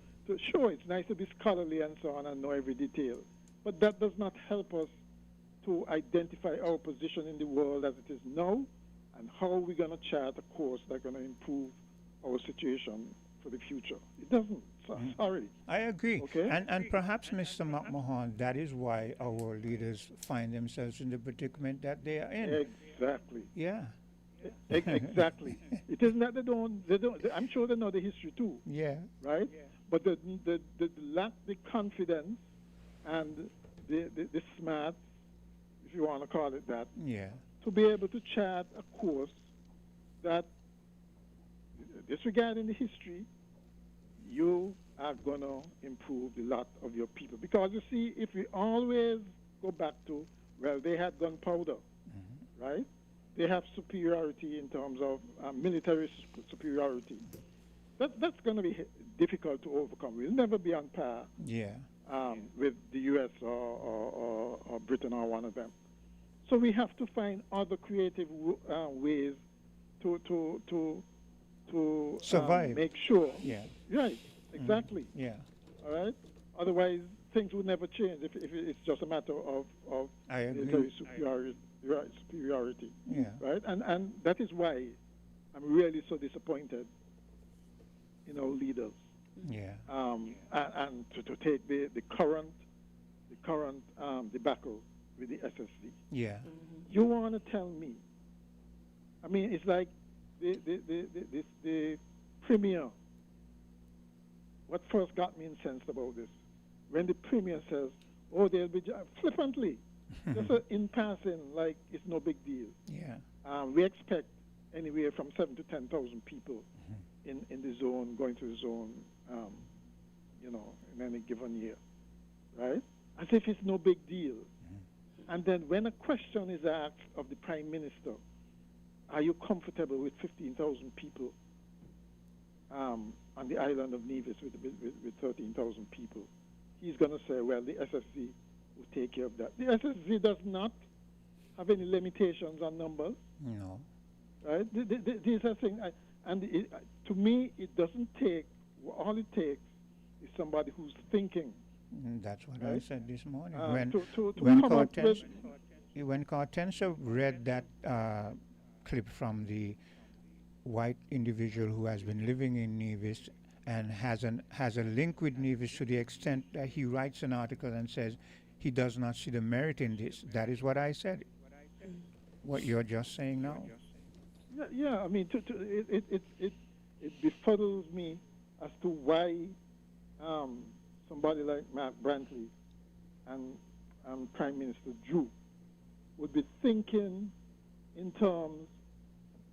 Sure, it's nice to be scholarly and so on and know every detail, but that does not help us to identify our position in the world as it is now, and how we're going to chart a course that's going to improve our situation for the future. It doesn't. Sorry. I agree. Okay. And perhaps, Mr. McMahon, that is why our leaders find themselves in the predicament that they are in. Exactly. Yeah. Exactly. It isn't that they don't. I'm sure they know the history too. Yeah. Right. Yeah. But the lack the confidence and the smart, if you want to call it that. Yeah. To be able to chart a course that, disregarding the history, you are going to improve the lot of your people. Because you see, if we always go back to, well, they had gunpowder, right? They have superiority in terms of military superiority. That's going to be difficult to overcome. We'll never be on par with the U.S. or Britain or one of them. So we have to find other creative ways to survive. Make sure. Yeah. Right. Exactly. Yeah. All right. Otherwise, things will never change if it's just a matter of I agree. military superiority. Right. Superiority. Yeah. Right. And that is why I'm really so disappointed in our leaders. Yeah. And to take the current debacle with the SSC. Yeah. You want to tell me? I mean, it's like the premier. What first got me incensed about this, when the premier says, "Oh, they'll be flippantly, just in passing, like it's no big deal." Yeah. We expect anywhere from 7,000 to 10,000 people in the zone, going to the zone, in any given year, right? As if it's no big deal. And then when a question is asked of the Prime Minister, are you comfortable with 15,000 people on the island of Nevis with 13,000 people? He's going to say, well, the SSC will take care of that. The SSC does not have any limitations on numbers. No. Right? These are things, to me, it doesn't take, all it takes is somebody who's thinking. That's what right? I said this morning. When Cortensa read that clip from the white individual who has been living in Nevis and has a link with Nevis to the extent that he writes an article and says he does not see the merit in this, that is what I said. What you're just saying now. Yeah, I mean, it befuddles me as to why somebody like Mark Brantley and Prime Minister Drew would be thinking in terms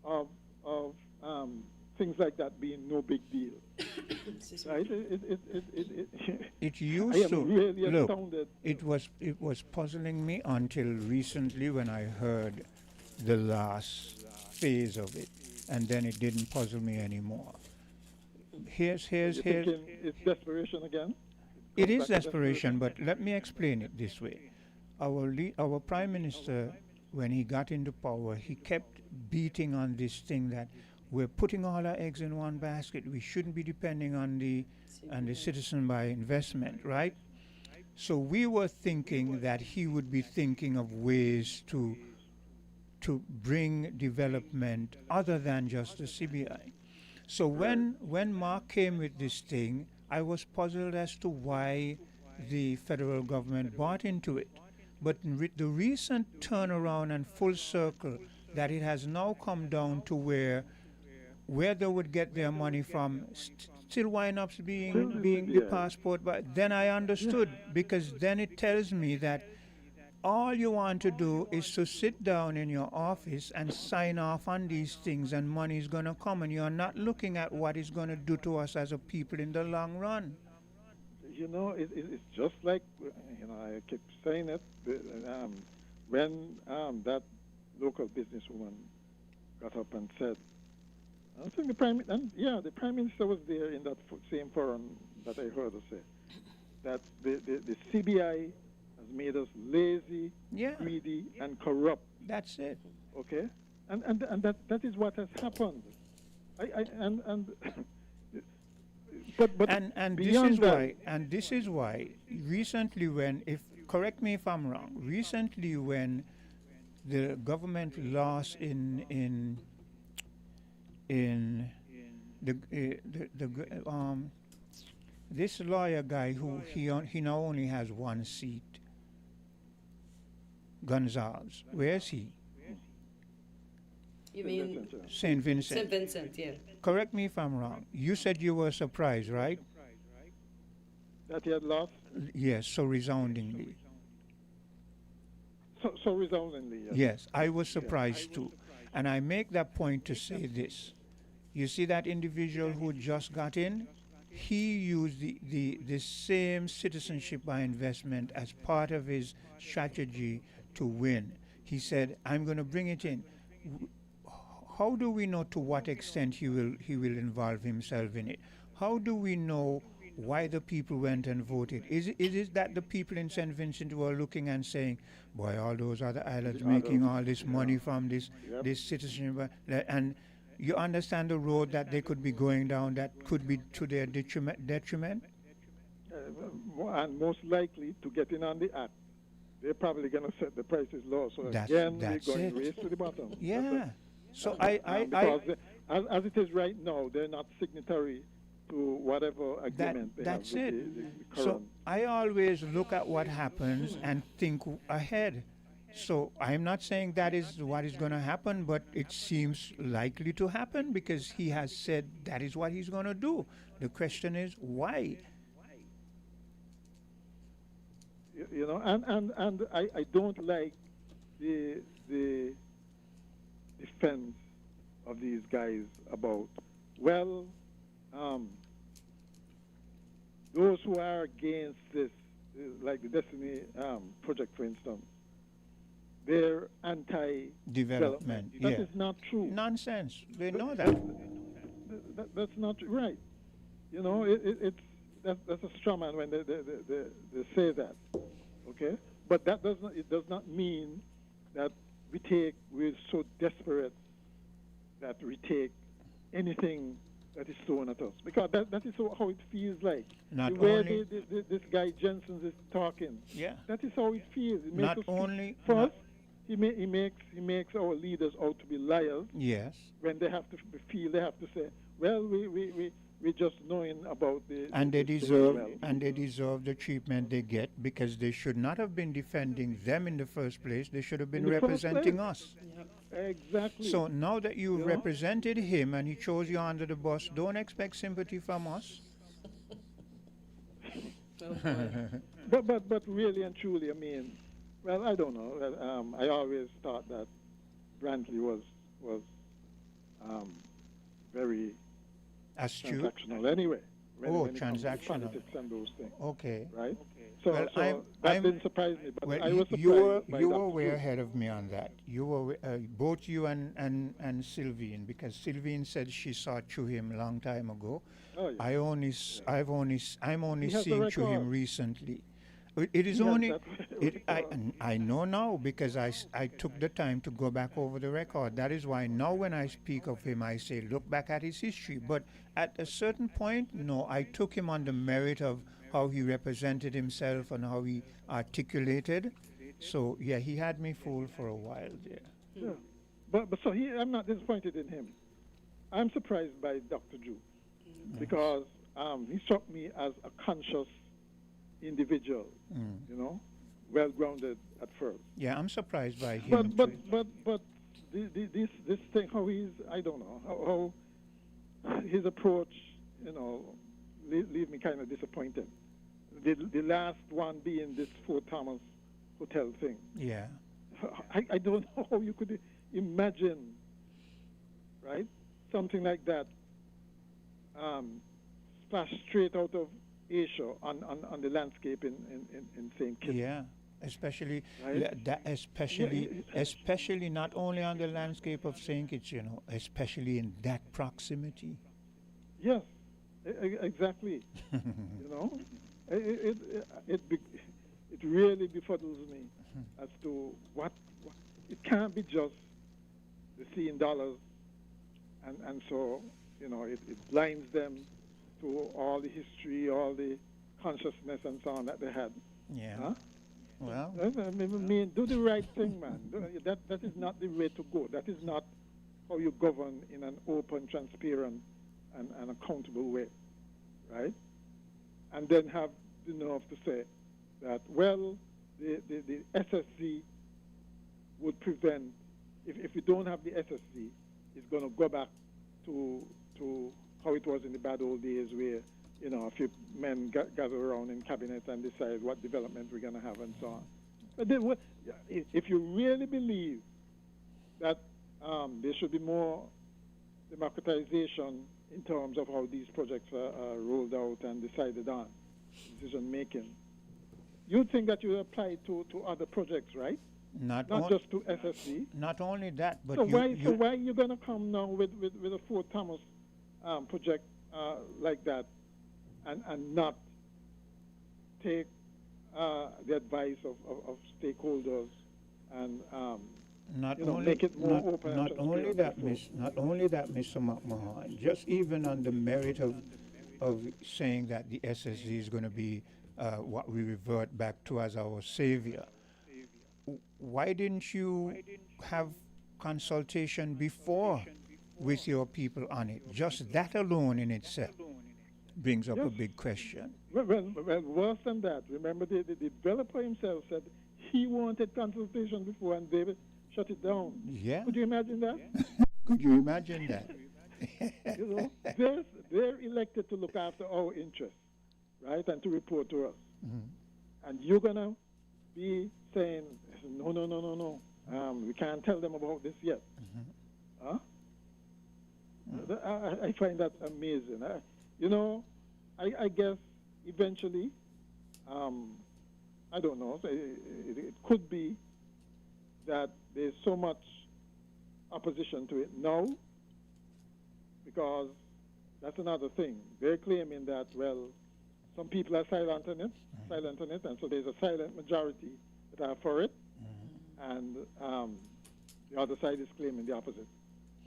of things like that being no big deal. Right? It used to really look. Astounded. It was puzzling me until recently when I heard the last phase of it, and then it didn't puzzle me anymore. Here's It's desperation again. It is desperation, but let me explain it this way. Our prime minister, when he got into power, he kept beating on this thing that we're putting all our eggs in one basket. We shouldn't be depending on the citizen by investment, right? So we were thinking that he would be thinking of ways to bring development other than just the CBI. So when Mark came with this thing, I was puzzled as to why the federal government bought into it. But the recent turnaround and full circle that it has now come down to where they would get their money from still winds up being the passport. But then I understood, because then it tells me that all you want to do is to sit down in your office and sign off on these things, and money is going to come, and you're not looking at what it's going to do to us as a people in the long run. You know, it's just like, I keep saying it, when that local businesswoman got up and said, I think the prime minister was there in that same forum that I heard her say, that the CBI has made us lazy, greedy, and corrupt. That's it. Okay, and that is what has happened. And this is why recently, correct me if I'm wrong, recently when the government lost in this lawyer guy who he now only has one seat, Gonzalez. Where is he? You mean St. Vincent? St. Vincent, yeah. Correct me if I'm wrong. You said you were surprised, right? That he had lost? Yes, so resoundingly. So resoundingly, yes. Yes, I was surprised too. And I make that point to say this. You see that individual who just got in? He used the same citizenship by investment as part of his strategy to win. He said, I'm going to bring it in. How do we know to what extent he will involve himself in it? How do we know why the people went and voted? Is it that the people in St. Vincent were looking and saying, boy, all those other islands making all this money from this citizenship, and you understand the road that they could be going down that could be to their detriment? And most likely to get in on the act, they're probably going to set the prices low. So that's we're going to race to the bottom. Yeah. So because as it is right now, they're not signatory to whatever agreement they have with the current. So I always look at what happens and think ahead. So I'm not saying that is what is going to happen, but it seems likely to happen because he has said that is what he's going to do. The question is why? You know, and I don't like the defense of these guys about, those who are against this, like the Destiny Project, for instance, they're anti-development. That is not true. Nonsense. They know that. That's not right. You know, that's a straw man when they say that. Okay, but it does not mean that we're so desperate that we take anything that is thrown at us, because that is how it feels like. Not the way only this guy Jensen is talking. Yeah. That is how it feels. It Not only first, he makes our leaders out to be liars. Yes. When they have to feel, they have to say, well, we're just knowing about the. And they deserve the treatment they get, because they should not have been defending them in the first place. They should have been representing us. Yep. Exactly. So now that you represented him and he chose you under the bus, don't expect sympathy from us. but really and truly, I mean, well, I don't know. I always thought that Brantley was very astute. Transactional anyway. when it comes to transactional. politics and those things. Okay. Right? So, Well, that didn't surprise me, but well, I was surprised you by were Dr. way Drew. ahead of me on that. You were both you and Sylvine, because Sylvine said she saw through him a long time ago. Oh, yeah. I'm only He has the seeing through him record. recently. It is He has only that I know now because I took the time to go back over the record. That is why now when I speak of him, I say look back at his history. But at a certain point, no, I took him on the merit of how he represented himself and how he articulated. So yeah, he had me fooled for a while there. Yeah. But so I'm not disappointed in him. I'm surprised by Dr. Drew because he struck me as a conscious individual, you know, well grounded at first. Yeah, I'm surprised by him. But this thing, how he's, I don't know, how his approach, you know, leave me kind of disappointed. The last one being this Fort Thomas Hotel thing. Yeah. I don't know how you could imagine, right, something like that splashed straight out of Asia on the landscape in St. Kitts. Yeah, especially Right? especially not only on the landscape of St. Kitts, you know, especially in that proximity. Yes, exactly. You know, it really befuddles me as to what it can't be just the seeing dollars, and so you know it blinds them to all the history, all the consciousness and so on that they had. Yeah. Huh? Well, I mean, do the right thing, man. That is not the way to go. That is not how you govern in an open, transparent, and accountable way, right? And then have the nerve to say that, well, the SSC would prevent, if we don't have the SSC, it's going to go back to how it was in the bad old days where, you know, a few men gather around in cabinet and decide what development we're going to have and so on. But then, if you really believe that there should be more democratization in terms of how these projects are rolled out and decided on, decision making, you'd think that you apply to other projects, right? Not just to SSC. Not only that, but so why are you going to come now with a Fort Thomas project like that and not take the advice of stakeholders and make it more open? Not only that, Mr. McMahon, just even on the merit of saying that the SSC is going to be what we revert back to as our savior. Why didn't you have consultation before with your people on it? Just that alone in itself brings up a big question. Well, worse than that. Remember, the developer himself said he wanted consultation before, and David shut it down. Yeah. Could you imagine that? Could you imagine that? You know, they're elected to look after our interests, right, and to report to us. Mm-hmm. And you're going to be saying, no, we can't tell them about this yet. Mm-hmm. Huh? I find that amazing. You know, I guess eventually, I don't know, it could be that there's so much opposition to it now, because that's another thing. They're claiming that, well, some people are silent on it, and so there's a silent majority that are for it, and the other side is claiming the opposite.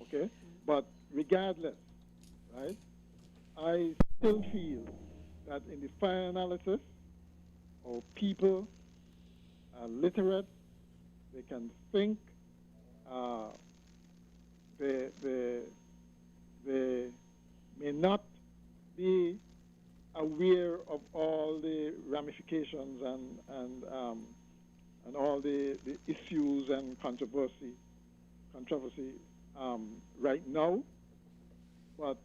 Okay? But regardless, right, I still feel that in the final analysis, our people are literate, they can think, they may not be aware of all the ramifications and all the issues and controversy right now, but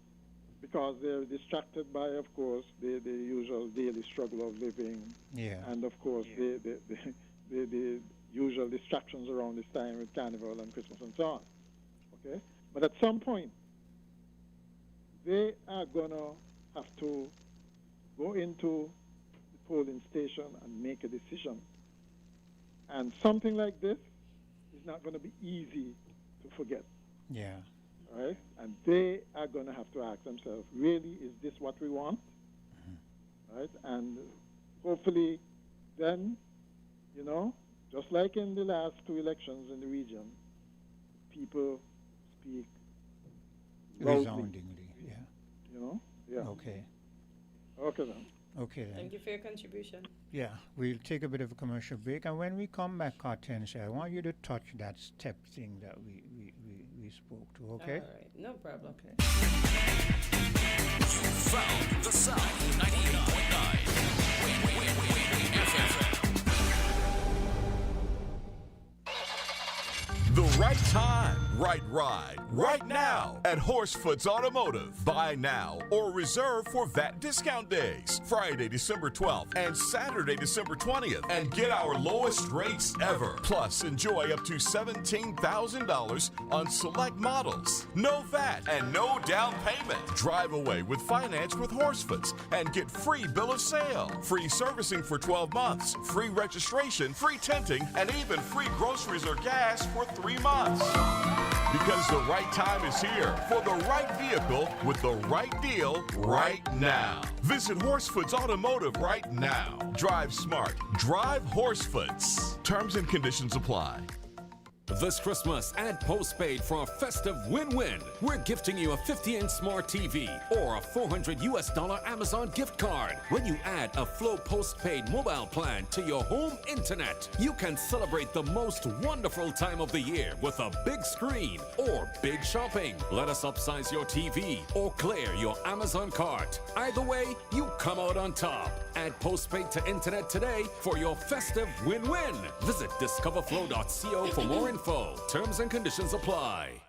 because they're distracted by, of course, the usual daily struggle of living, and of course the usual distractions around this time with Carnival and Christmas and so on. Okay, but at some point they are gonna have to go into the polling station and make a decision. And something like this is not going to be easy to forget. Yeah. Right? And they are going to have to ask themselves, really, is this what we want? Right? And hopefully then, you know, just like in the last 2 elections in the region, people speak loudly. Resoundingly, yeah. You know? Yeah. Okay. Okay then. Okay then. Thank you for your contribution. Yeah, we'll take a bit of a commercial break, and when we come back, Hortensia, I want you to touch that step thing that we spoke to, okay? All right, no problem. Okay. Found the sound 98.9 Win FM. The right time, right ride, right now at Horsefoot's Automotive. Buy now or reserve for VAT discount days, Friday, December 12th and Saturday, December 20th, and get our lowest rates ever. Plus, enjoy up to $17,000 on select models. No VAT and no down payment. Drive away with finance with Horsefoots and get free bill of sale, free servicing for 12 months, free registration, free tinting, and even free groceries or gas for 3 months. Because the right time is here for the right vehicle with the right deal right now. Visit Horsefoots Automotive right now. Drive smart. Drive Horsefoots. Terms and conditions apply. This Christmas, add postpaid for a festive win-win. We're gifting you a 50-inch smart TV or a $400 Amazon gift card. When you add a Flow postpaid mobile plan to your home internet, you can celebrate the most wonderful time of the year with a big screen or big shopping. Let us upsize your TV or clear your Amazon cart. Either way, you come out on top. Add postpaid to internet today for your festive win-win. Visit discoverflow.co for more info. Terms and conditions apply.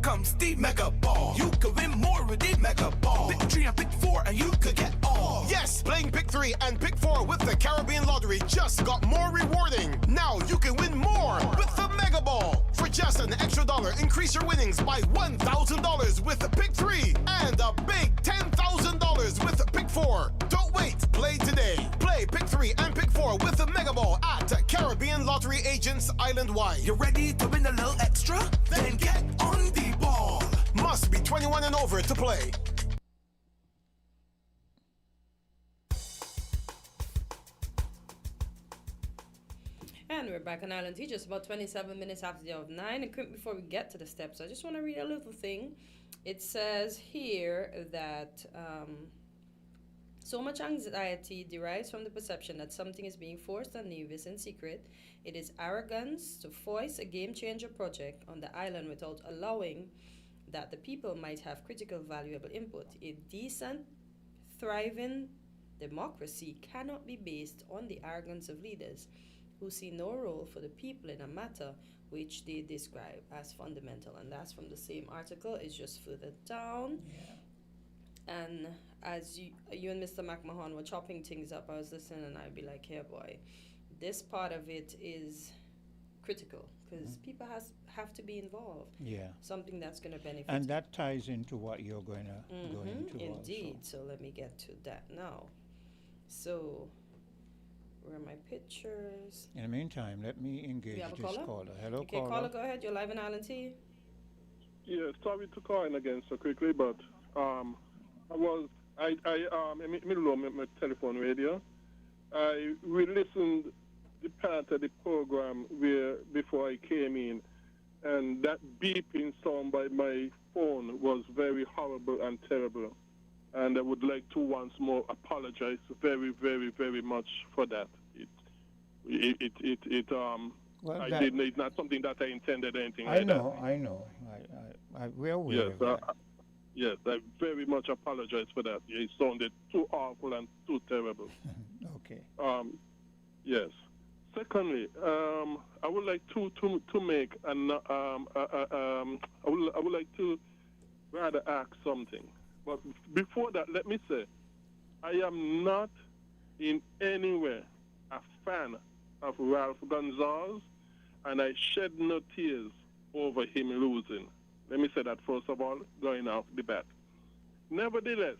comes the Mega Ball. You could win more with the Mega Ball. Pick 3 and pick 4 and you could get all. Yes, playing Pick 3 and Pick 4 with the Caribbean Lottery just got more rewarding. Now you can win more with the Mega Ball. For just an extra $1, increase your winnings by $1,000 with the Pick 3 and a big $10,000 with the Pick 4. Don't wait, play today. Play Pick 3 and Pick 4 with the Mega Ball at Caribbean Lottery agents island-wide. You ready to win a little extra? Then get on the ball. Must be 21 and over to play. And we're back on Island T, just about 27 minutes after the hour of 9. And quick before we get to the steps, I just want to read a little thing. It says here that so much anxiety derives from the perception that something is being forced on Nevis in secret. It is arrogance to voice a game-changer project on the island without allowing that the people might have critical, valuable input. A decent, thriving democracy cannot be based on the arrogance of leaders who see no role for the people in a matter which they describe as fundamental. And that's from the same article. It's just further down. Yeah. And as you and Mr. McMahon were chopping things up, I was listening and I'd be like, hey boy, this part of it is critical because people have to be involved. Yeah. Something that's going to benefit. And that ties into what you're going to go into. Indeed. Also. So let me get to that now. So where are my pictures? In the meantime, let me engage this caller. Hello, okay, caller, go ahead. You're live in Island T. Yeah, sorry to call in again so quickly, but in the middle of my telephone radio. I re-listened the part of the program where before I came in, and that beeping sound by my phone was very horrible and terrible. And I would like to once more apologize very, very, very much for that. Well, It's not something that I intended or anything I like know, that. I know. We're aware Yes, of that. yes, I very much apologize for that. It sounded too awful and too terrible. Okay. Yes. Secondly, I would like to make an I would like to rather ask something. But before that, let me say, I am not in any way a fan of Ralph Gonzalez, and I shed no tears over him losing. Let me say that first of all, going off the bat. Nevertheless,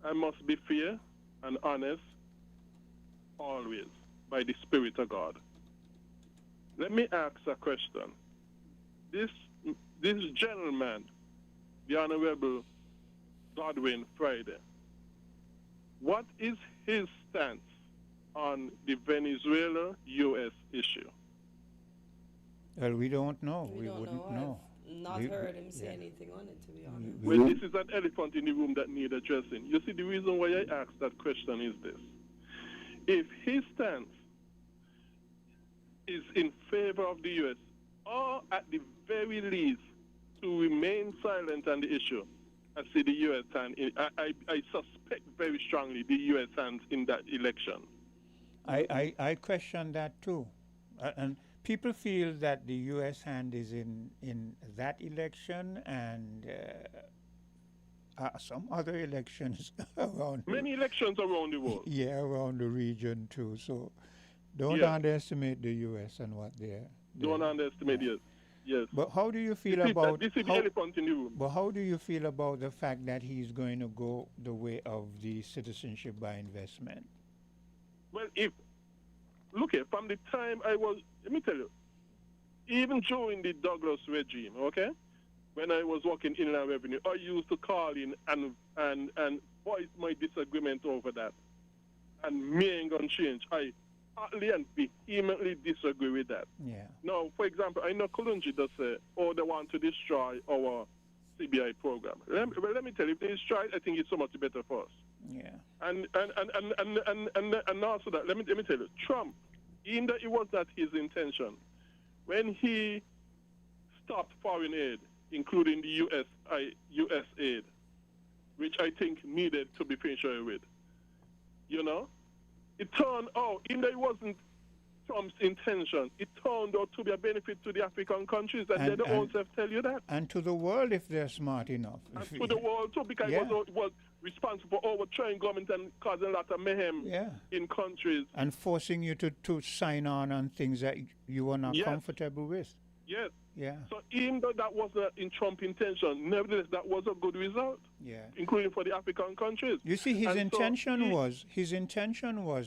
I must be fair and honest always by the Spirit of God. Let me ask a question. This gentleman, the Honorable Godwin Friday, what is his stance on the Venezuela-U.S. issue? Well, we don't know. We don't wouldn't know. know. I've not heard him say anything on it, to be honest. Well, this is an elephant in the room that needs addressing. You see, the reason why I asked that question is this. If his stance is in favor of the U.S., or at the very least to remain silent on the issue, I see the U.S. hand. I suspect very strongly the U.S. hands in that election. I question that too. And people feel that the U.S. hand is in that election and some other elections around. Many elections around the world. Yeah, around the region too. So don't Yes. underestimate the U.S. and what they're. Don't underestimate it. Yes. But how do you feel This is about this is the elephant in the room. But how do you feel about the fact that he's going to go the way of the citizenship by investment? Well, look here, from the time I was, let me tell you, even during the Douglas regime, okay, when I was working in Inland Revenue, I used to call in and voice my disagreement over that. And me ain't gonna change. I hotly and vehemently disagree with that. Yeah. Now, for example, I know Kulunji does say, oh, they want to destroy our CBI program. Let me tell you, if they destroy it, I think it's so much better for us. Yeah. And also that, let me tell you, Trump, even though it was not his intention, when he stopped foreign aid, including the U.S. aid, which I think needed to be finished with, you know, it turned out, even though it wasn't Trump's intention, it turned out to be a benefit to the African countries, and they don't also tell you that. And to the world if they're smart enough. And to the world too, because it was responsible for overthrowing government and causing a lot of mayhem in countries. And forcing you to sign on things that you were not comfortable with. Yes. Yeah. So even though that wasn't in Trump's intention, nevertheless, that was a good result. Yeah. Including for the African countries. You see, his intention was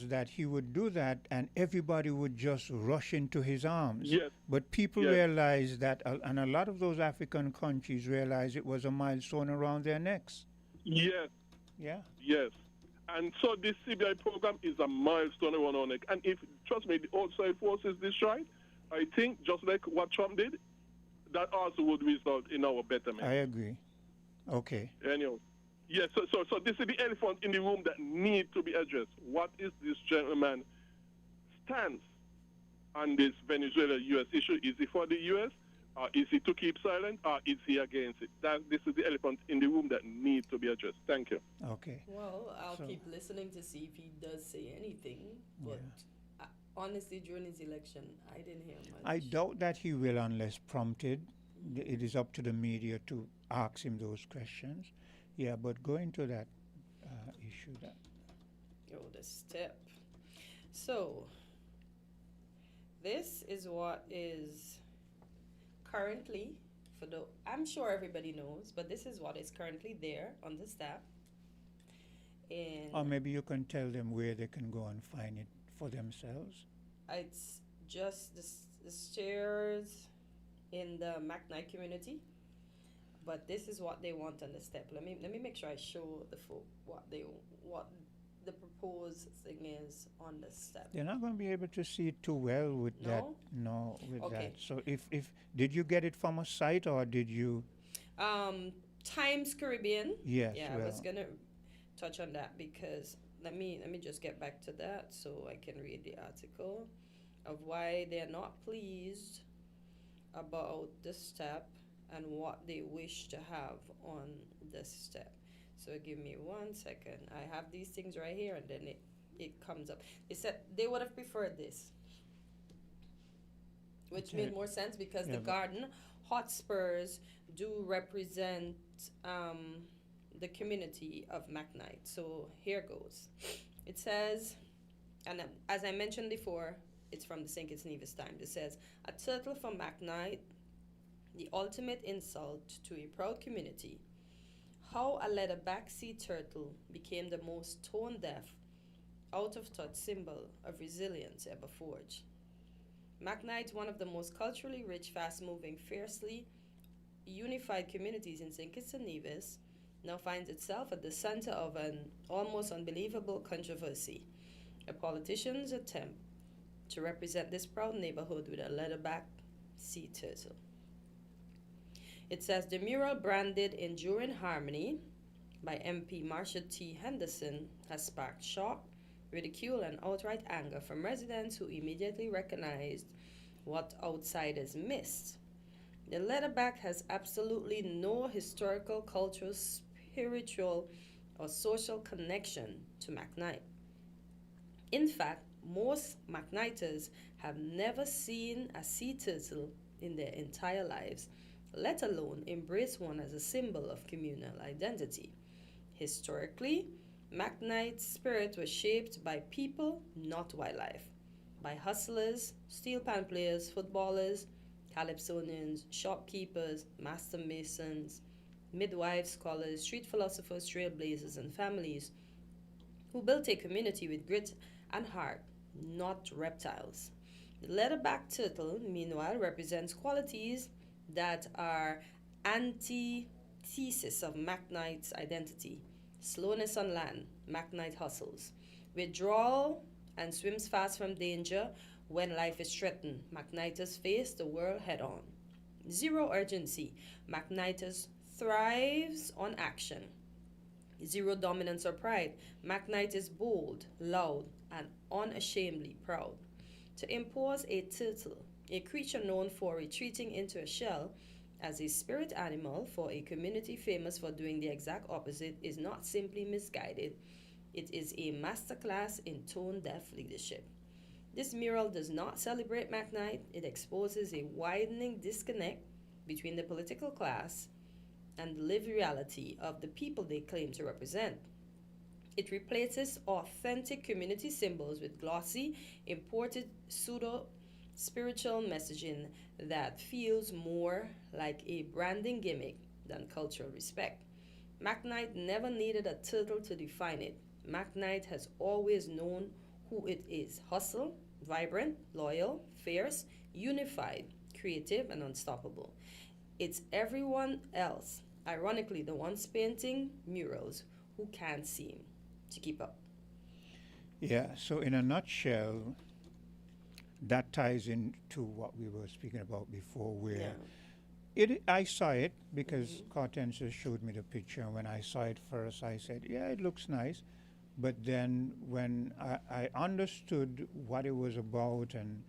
that he would do that and everybody would just rush into his arms. Yes. But people realized that, and a lot of those African countries realized it was a milestone around their necks. Yes. Yeah. Yes. And so this CBI program is a milestone around our neck. And if, trust me, the outside force is destroyed, I think just like what Trump did, that also would result in our betterment. I agree. Okay. Anyway, yes. So this is the elephant in the room that needs to be addressed. What is this gentleman's stance on this Venezuela-U.S. issue? Is he for the U.S.? Is he to keep silent? Or is he against it? This is the elephant in the room that needs to be addressed. Thank you. Okay. Well, I'll keep listening to see if he does say anything, but. Honestly, during his election, I didn't hear much. I doubt that he will unless prompted. It is up to the media to ask him those questions. Yeah, but going to that issue that. The step. So, this is what is currently, I'm sure everybody knows, but this is what is currently there on the step. Or maybe you can tell them where they can go and find it for themselves. It's just the stairs in the McKnight community. but this is what they want on the step. Let me make sure I show the folk what the proposed thing is on the step. They're not going to be able to see it too well with that. No? No, with Okay. that. So if did you get it from a site or did you? Times Caribbean. Yes, Yeah, I well. was gonna touch on that because let me just get back to that so I can read the article of why they're not pleased about the step and what they wish to have on this step. So give me 1 second. I have these things right here and then it comes up. They said they would have preferred this, which Okay. made more sense because Yeah, the but- garden hotspurs do represent the community of McKnight. So here goes. It says, and as I mentioned before, it's from the St. Kitts Nevis Times. It says, a turtle from McKnight, the ultimate insult to a proud community. How a leatherback sea turtle became the most tone-deaf, out-of-touch symbol of resilience ever forged. McKnight, one of the most culturally rich, fast-moving, fiercely unified communities in St. Kitts and Nevis, now finds itself at the center of an almost unbelievable controversy. A politician's attempt to represent this proud neighborhood with a leatherback sea turtle. It says the mural, branded Enduring Harmony by MP Marsha T. Henderson, has sparked shock, ridicule, and outright anger from residents who immediately recognized what outsiders missed. The leatherback has absolutely no historical, cultural, spiritual, or social connection to McKnight. In fact, most McKnighters have never seen a sea turtle in their entire lives, let alone embrace one as a symbol of communal identity. Historically, McKnight's spirit was shaped by people, not wildlife, by hustlers, steel pan players, footballers, calypsonians, shopkeepers, master masons, midwives, scholars, street philosophers, trailblazers, and families who built a community with grit and heart, not reptiles. The leatherback turtle, meanwhile, represents qualities that are antithesis of McKnight's identity. Slowness on land, McKnight hustles. Withdrawal and swims fast from danger when life is threatened. McKnighters face the world head on. Zero urgency, McKnighters thrives on action. Zero dominance or pride, McKnight is bold, loud, and unashamedly proud. To impose a turtle, a creature known for retreating into a shell as a spirit animal for a community famous for doing the exact opposite, is not simply misguided, it is a masterclass in tone-deaf leadership. This mural does not celebrate McKnight, it exposes a widening disconnect between the political class and the lived reality of the people they claim to represent. It replaces authentic community symbols with glossy, imported pseudo-spiritual messaging that feels more like a branding gimmick than cultural respect. McKnight never needed a turtle to define it. McKnight has always known who it is: hustle, vibrant, loyal, fierce, unified, creative, and unstoppable. It's everyone else, ironically the ones painting murals, who can't seem to keep up. Yeah, so in a nutshell, that ties into what we were speaking about before, where I saw it because Cortensis showed me the picture, and when I saw it first, I said, yeah, it looks nice. But then when I understood what it was about and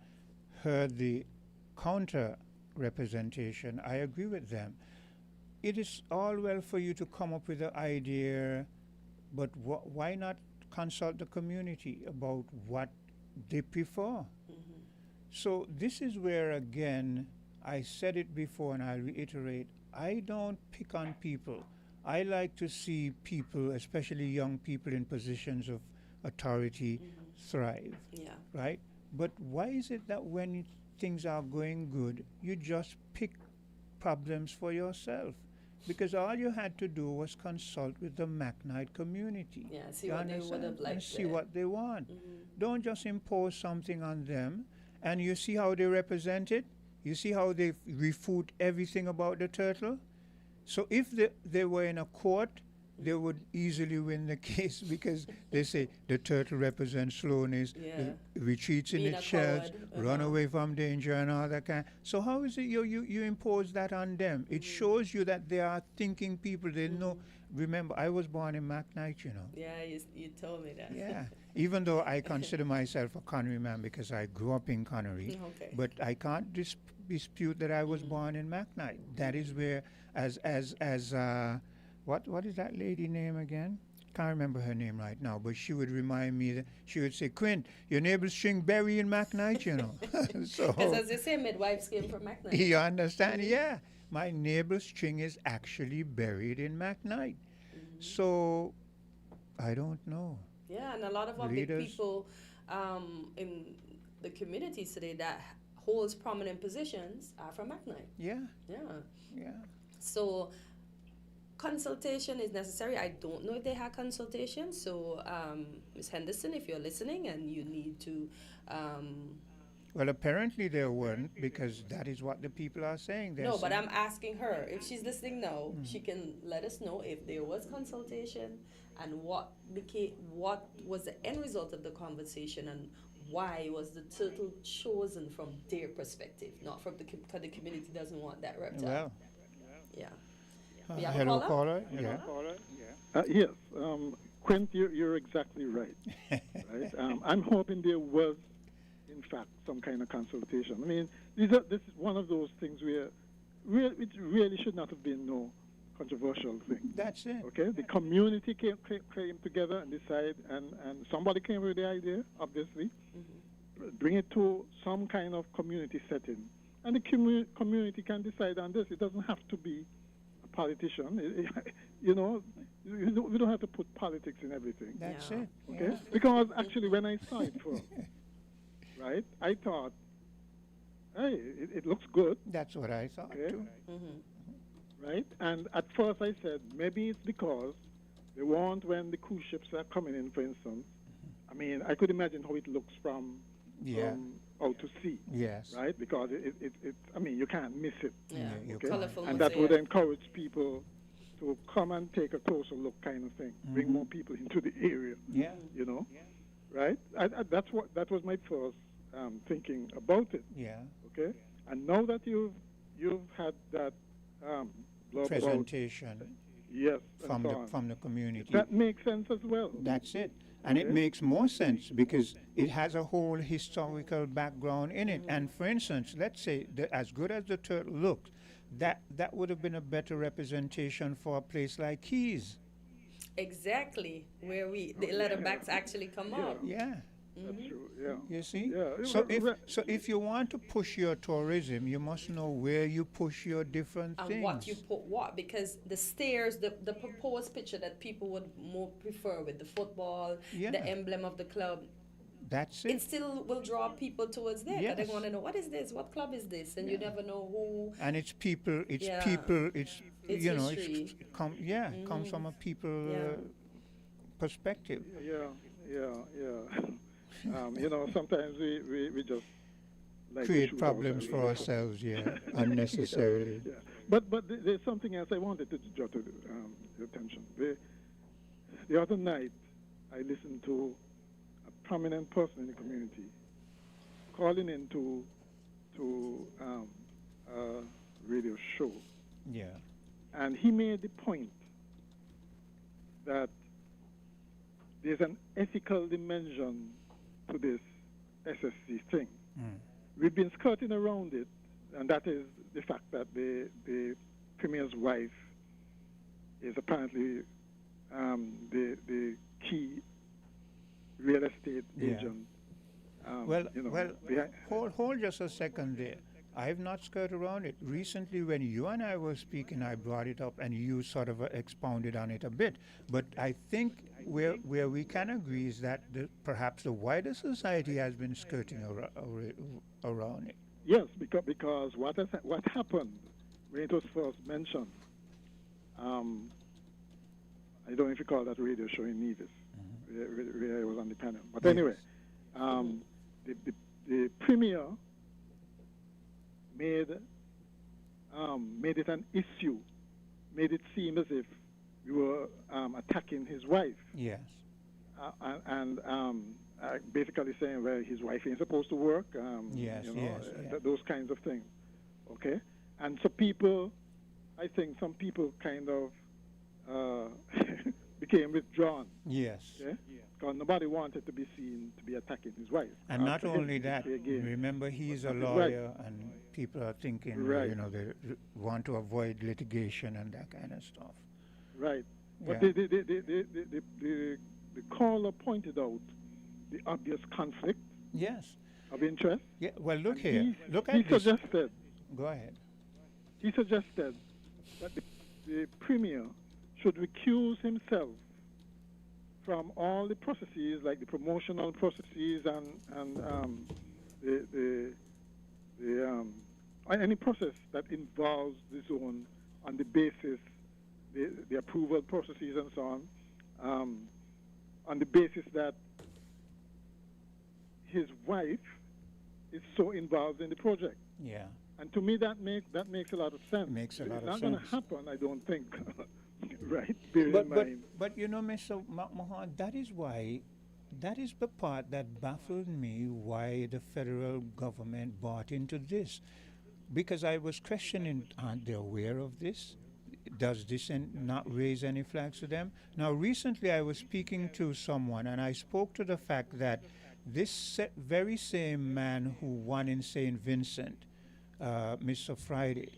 heard the counter representation, I agree with them. It is all well for you to come up with an idea, but why not consult the community about what they prefer? So this is where, again, I said it before and I reiterate, I don't pick on people. I like to see people, especially young people in positions of authority, thrive. Yeah. Right? But why is it that when things are going good, you just pick problems for yourself? Because all you had to do was consult with the McKnight community. Yeah, see You what they understand? would have liked and see there. what they want. Don't just impose something on them. And you see how they represent it? You see how they refute everything about the turtle? So if they were in a court, they would easily win the case because they say the turtle represents slowness, retreats in Being its a shells, coward. run away from danger and all that kind. So how is it you impose that on them? It shows you that they are thinking people. They know. Remember, I was born in McKnight, you know. Yeah, you told me that. Yeah. Even though I consider myself a Connery man because I grew up in Connery, Okay. but I can't dispute that I was born in McKnight. That is where, what is that lady name again? Can't remember her name right now, but she would remind me that she would say, "Quint, your neighbor's string berry in McKnight, you know." So Because as they say, midwives came from McKnight. you understand? Yeah. My neighbor's string is actually buried in McKnight. So I don't know. Yeah, and a lot of our big people in the communities today that holds prominent positions are from McKnight. Yeah. Yeah. Yeah. So consultation is necessary. I don't know if they had consultation. So Ms. Henderson, if you're listening and you need to Well, apparently there weren't because that is what the people are saying. They're no, but saying- I'm asking her if she's listening now. She can let us know if there was consultation and what was the end result of the conversation and why was the turtle chosen from their perspective, not from because the community doesn't want that reptile. Well. Yeah. Hello, caller. Yeah. Yes, Quint, you're exactly right. Right. I'm hoping there was, in fact, some kind of consultation. I mean, this is one of those things where it really should not have been no controversial thing. That's it. Okay, the community came together and decided, and somebody came with the idea, obviously, bring it to some kind of community setting, and the community can decide on this. It doesn't have to be a politician. You know, we don't have to put politics in everything. That's it. Okay, Yeah. because actually when I saw it first, right, I thought, hey, it looks good. That's what I thought too. Right? And at first I said, maybe it's because they want when the cruise ships are coming in, for instance. I mean, I could imagine how it looks from out to sea. Yes. Right? Because I mean, you can't miss it. Yeah, Okay? colorful And that would mosaic. encourage people to come and take a closer look, kind of thing. Bring more people into the area. Yeah. You know? Right? That was my first thinking about it. Yeah. Okay? And now that you've had that blurb Presentation. about, yes, From and so the on, from the community. that makes sense as well. That's it. And it makes more sense because it has a whole historical background in it. And for instance, let's say as good as the turtle looked, that would have been a better representation for a place like Keys. Exactly, where the letterbacks actually come out. Yeah. That's true. Yeah. You see? Yeah. So if you want to push your tourism, you must know where you push your different And things. what you put what, because the stairs, the proposed picture that people would more prefer with the football, Yeah. the emblem of the club, That's it. it still will draw people towards there. 'Cause they Yes. want to know, what is this? What club is this? And you never know who. And it's people. It's Yeah. people. It's It's you know. history. It's comes from a people perspective. You know, sometimes we just like to Create shoot problems for ourselves, unnecessarily. Yeah. But there's something else I wanted to draw to your attention. The other night, I listened to a prominent person in the community calling into a radio show. Yeah. And he made the point that there's an ethical dimension to this SSC thing. We've been skirting around it, and that is the fact that the Premier's wife is apparently the key real estate agent. Hold just a second there. I've not skirted around it. Recently, when you and I were speaking, I brought it up, and you sort of expounded on it a bit. But I think where we can agree is that perhaps the wider society has been skirting around it. Yes, because what happened when it was first mentioned, I don't know if you call that radio show in Nevis, where I was on the panel. But anyway, the Premier made it an issue, made it seem as if we were attacking his wife. Yes. Basically saying, well, his wife ain't supposed to work. Yes, you know, yes. those kinds of things. Okay? And so people, I think some people kind of became withdrawn. Yes. Yeah? Because nobody wanted to be seen to be attacking his wife. And not only that, remember he's a lawyer, and people are thinking, Right. you know, they want to avoid litigation and that kind of stuff. Right. But Yeah. the caller pointed out the obvious conflict Yes. of interest. Yeah. Well, look And here. Look at he this. suggested. Go ahead. He suggested that the premier should recuse himself from all the processes, like the promotional processes and any process that involves the zone on the basis, the approval processes and so on the basis that his wife is so involved in the project. Yeah. And to me, that makes a lot of sense. Makes a lot of It's not going to sense. happen, I don't think. Right? Bear in mind. But you know, Mr. McMahon, that is the part that baffled me why the federal government bought into this. Because I was questioning, aren't they aware of this? Does this not raise any flags to them? Now, recently I was speaking to someone and I spoke to the fact that this very same man who won in St. Vincent, Mr. Friday,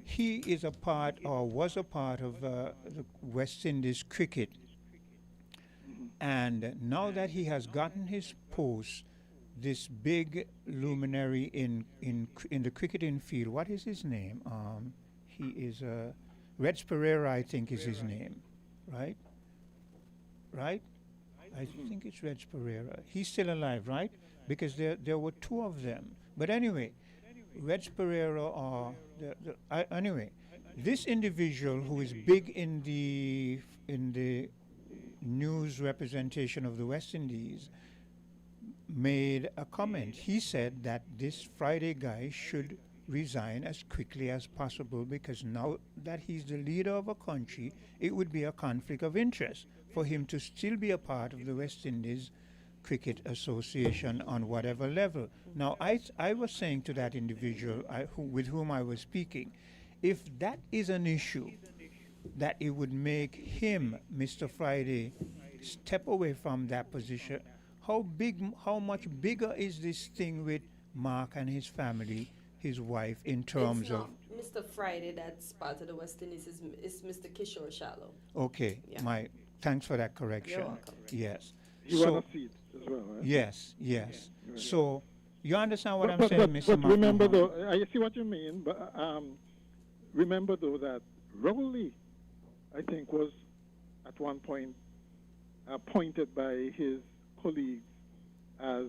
he is a part or was a part of the West Indies cricket. And now that he has gotten his post, this big luminary in the cricketing field, what is his name? He is Reg Pereira, I think is his name, right? Right? I think it's Reg Pereira. He's still alive, right? Because there were two of them. But anyway, Reg Pereira or anyway, this individual who is big in the news representation of the West Indies made a comment. He said that this Friday guy should resign as quickly as possible because now that he's the leader of a country, it would be a conflict of interest for him to still be a part of the West Indies Cricket Association on whatever level. Now, I was saying to that individual with whom I was speaking, if that is an issue, that it would make him, Mr. Friday, step away from that position, how much bigger is this thing with Mark and his family, his wife, in terms It's of... not Mr. Friday that's part of the West Indies, it's Mr. Kishore Shallow. Okay, Yeah. Thanks for that correction. You're welcome. Yes. You want to see it as well, right? Yes, yes. Right. So, you understand what But- I'm but- saying, but- Mr. But remember, McMahon? though, I see what you mean, but remember, though, that Rowley, I think, was at one point appointed by his colleagues as,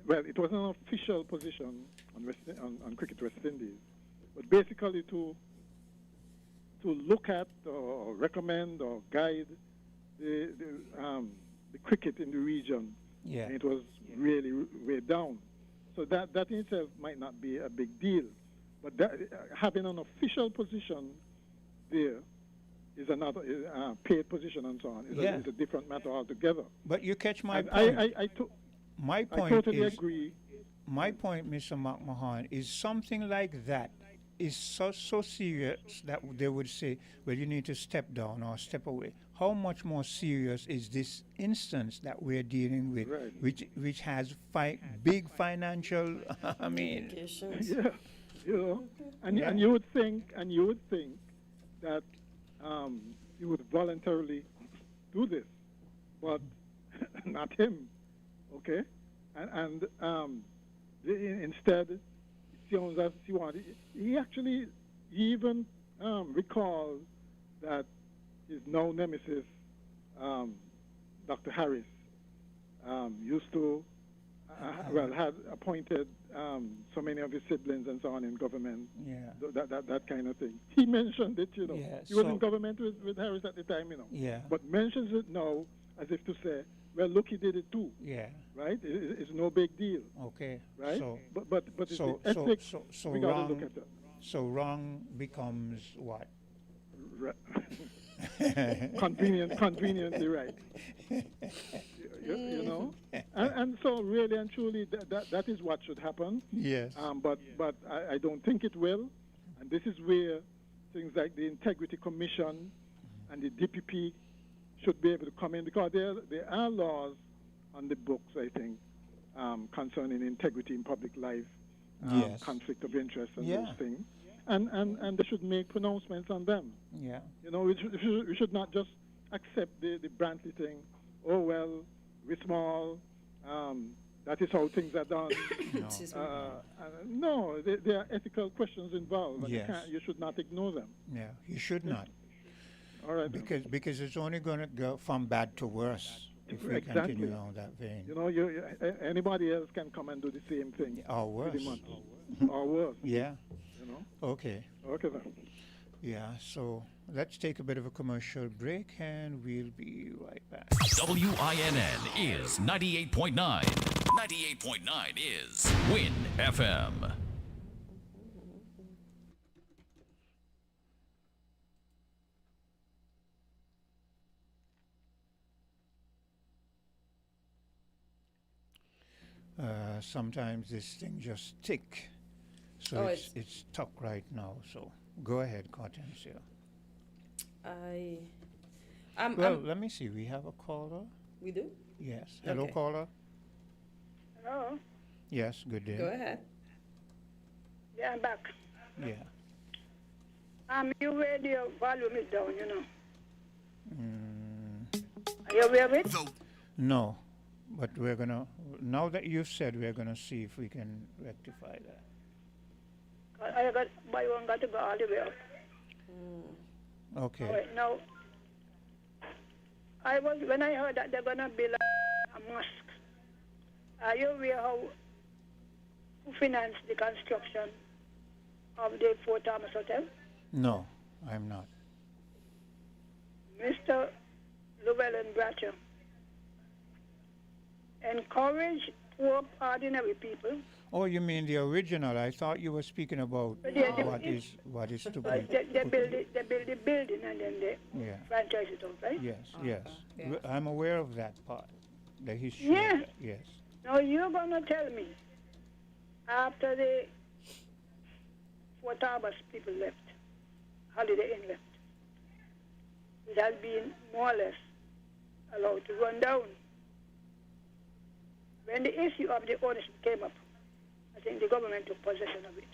well, it wasn't an official position on Cricket West Indies, but basically to look at or recommend or guide the cricket in the region. Yeah. And it was really way down. So that in itself might not be a big deal, but having an official position there is another paid position and so on. Is a different matter altogether. But you catch my And point. My point I totally is, agree. My point, Mr. McMahon, is something like that is so serious that they would say, well, you need to step down or step away. How much more serious is this instance that we're dealing with, which has big financial, I mean... Yeah, you know, and you would think that he would voluntarily do this, but not him, okay? And instead, it sounds as he wanted. He even recalled that his now nemesis, Dr. Harris, used to, had appointed so many of his siblings and so on in government. Yeah. That kind of thing. He mentioned it, you know. Yeah, He was so- in government with Harris at the time, you know. Yeah. But mentions it now as if to say, well, look, he did it too. Yeah. Right? It's no big deal. Okay. Right? So, but it's so, the ethics so we got to wrong, look at that. so wrong becomes what? conveniently right. You know, and so really and truly that is what should happen. Yes. But I don't think it will, and this is where things like the Integrity Commission and the DPP should be able to come in, because there are laws on the books, I think, concerning integrity in public life, yes. conflict of interest, and Yeah. those things. And they should make pronouncements on them. Yeah. You know, we should not just accept the Brantley thing. Oh, well, we're small. That is how things are done. No, there are ethical questions involved. And Yes. you should not ignore them. Yeah, you should not. All right. Because it's only going to go from bad to worse if we Exactly. continue on that vein. You know, anybody else can come and do the same thing. Or worse. Pretty much. Or worse. Yeah. You know? Okay. Okay, then. Yeah, so let's take a bit of a commercial break and we'll be right back. WINN is 98.9. 98.9 is Win FM. Sometimes this thing just tick. So Oh, it's stuck right now. So go ahead, Hortensia. Well, let me see. We have a caller. We do? Yes. Hello, Okay. caller. Hello? Yes, good day. Go ahead. Yeah, I'm back. Yeah. Your radio volume is down, you know. Mm, Are you aware of it? no, but we're going to, now that you've said, we're going to see if we can rectify that. My one got to go all the way up. Okay. All right, now, when I heard that they're going to build a mosque, are you aware who financed the construction of the Fort Thomas Hotel? No, I'm not. Mr. Llewellyn Bratcher encourage poor, ordinary people. Oh, you mean the original? I thought you were speaking about what is to be. They build the building and then they Yeah. franchise it out, right? Yes, yes. yeah. I'm aware of that part. The history. Yeah. Of that, yes. Now you're gonna tell me after the Fort Thomas people left, Holiday Inn left, it has been more or less allowed to run down. When the issue of the ownership came up, I think the government took possession of it.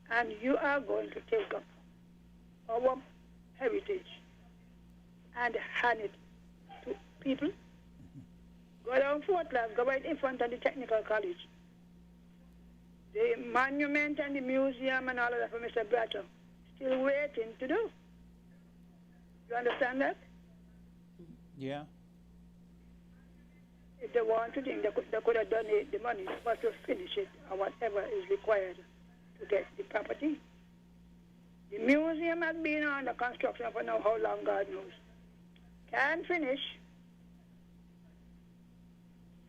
And you are going to take up our heritage and hand it to people. Go down Fortland, go right in front of the technical college. The monument and the museum and all of that for Mr. Bratcher, still waiting to do. You understand that? Yeah. If they want to think, they could have donate the money first to finish it or whatever is required to get the property. The museum has been under construction for now how long, God knows. Can't finish.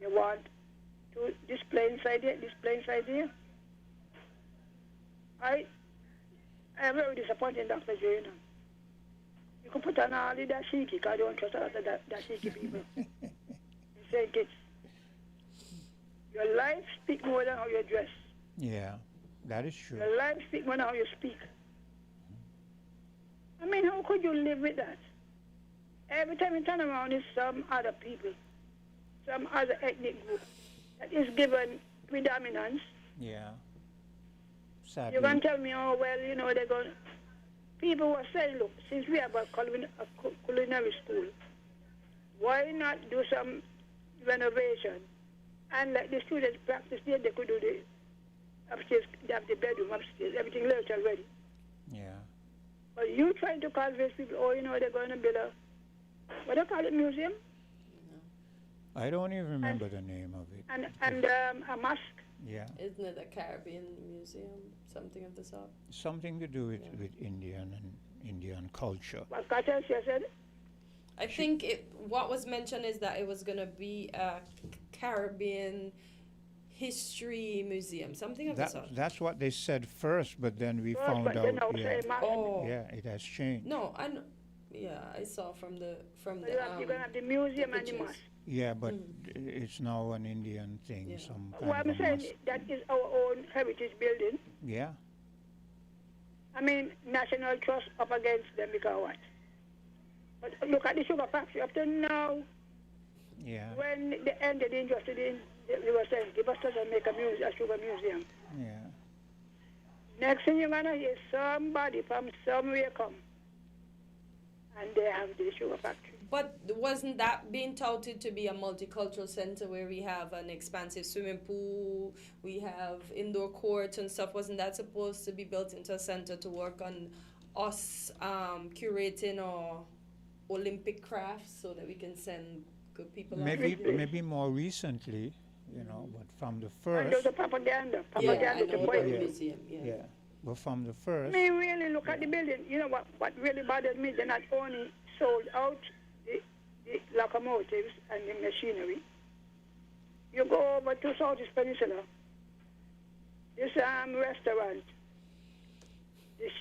They want to display inside here. I am very disappointed, Dr. J, you know. You can put on all the dashiki, because I don't trust a lot of dashiki people. Say kids. Your life speaks more than how you dress. Yeah, that is true. Your life speaks more than how you speak. I mean, how could you live with that? Every time you turn around, is some other people, some other ethnic group that is given predominance. Yeah. Sadly. You're going to tell me, oh, well, you know, they're going. People were saying, look, since we have a culinary school, why not do some renovation and let the students practice there? They could do the upstairs, they have the bedroom upstairs, everything left already. Yeah. But you trying to convince people, oh, you know, they're going to build a, what do you call it, museum? I don't even remember the name of it. And a mosque. Yeah. Isn't it a Caribbean museum? Something of the sort? Something to do with Indian and Indian culture. What Katia said? I think what was mentioned is that it was going to be a Caribbean history museum, something of the sort. That's what they said first, but then we found but out. then now Yeah, say massive. yeah, it has changed. No, yeah, I saw from the You're gonna have the museum and the pictures. mosque. Yeah, but it's now an Indian thing. Some kind What of I'm a saying, mosque. that is our own heritage building. Yeah. I mean, National Trust up against them because what? But look at the sugar factory up to now. Yeah. When they ended the industry, they were saying, give us and make a sugar museum. Yeah. Next thing you're going to hear somebody from somewhere come and they have the sugar factory. But wasn't that being touted to be a multicultural center where we have an expansive swimming pool, we have indoor courts and stuff? Wasn't that supposed to be built into a center to work on us curating our Olympic crafts so that we can send good people out? Maybe more recently, but from the first. And there's a propaganda to point museum, yeah. But from the first. I mean, really look at the building. You know what really bothered me? They not only sold out the locomotives and the machinery. You go over to Southeast Peninsula. This restaurant,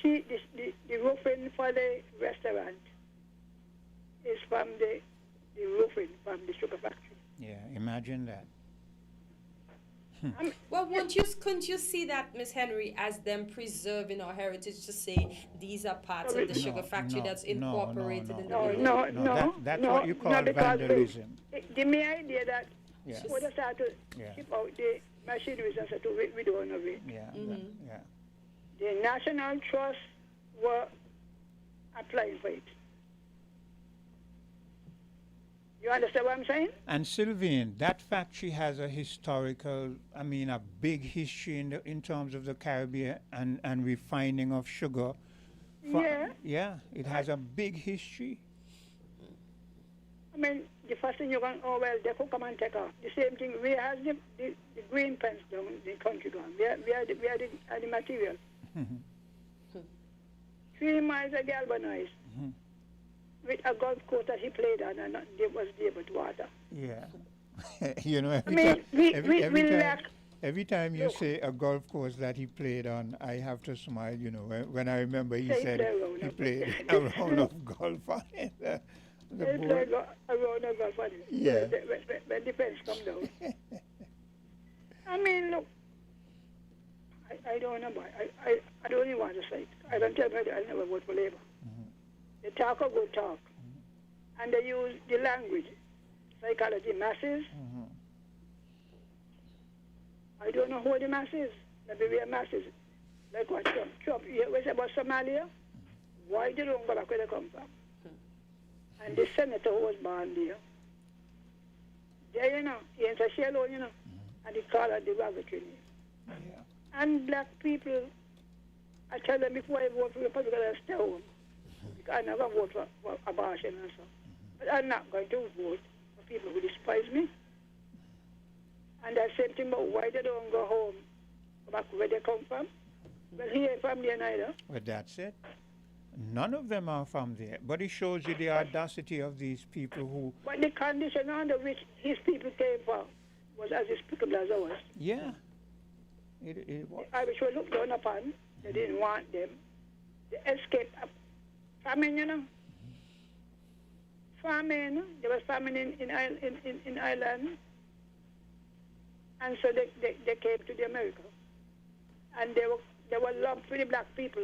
the roofing for the restaurant is from the roofing from the sugar factory. Yeah, imagine that. Well, couldn't you see that, Miss Henry, as them preserving our heritage, to say these are parts of the sugar factory that's incorporated in the building? No, that's what you call vandalism. Give me an idea that we just start to ship out the machineries and say we don't know it. Yeah, yeah. The National Trust were applying for it. You understand what I'm saying? And Sylvian, that factory has a historical, a big history in terms of the Caribbean and refining of sugar. Yeah, it has a big history. I mean, the first thing you're going, they could come and take off. The same thing, we have the green pens down the country gone. We are the material. 3 miles of galvanized. With a golf course that he played on and there was there but water. Yeah. Every time you say a golf course that he played on, I have to smile, when I remember he said he played a round of golf on it. He played a round of golf on it. Yeah. When the fence come down. I mean, look, I don't know. I don't even want to say it. I don't tell me that I never vote for Labour. They talk a good talk. And they use the language, psychology, masses. I don't know who the masses. Maybe we are masses. Like what Trump. You always about Somalia. Why they don't go back where they come from? And the senator who was born there, he ain't a shell, and he called her derogatory name. And black people, I tell them before I vote for Republican, I stay home. I never vote for abortion and so. But I'm not going to vote for people who despise me. And the same thing about why they don't go home, back where they come from. Well, he ain't from there neither. Well, that's it. None of them are from there. But it shows you the audacity of these people who... But the condition under which his people came from was as despicable as ours. Yeah. It was. The Irish were looked down upon. They didn't want them. They escaped famine, Famine. There was famine in Ireland. And so they came to the America. And they were loved for the black people.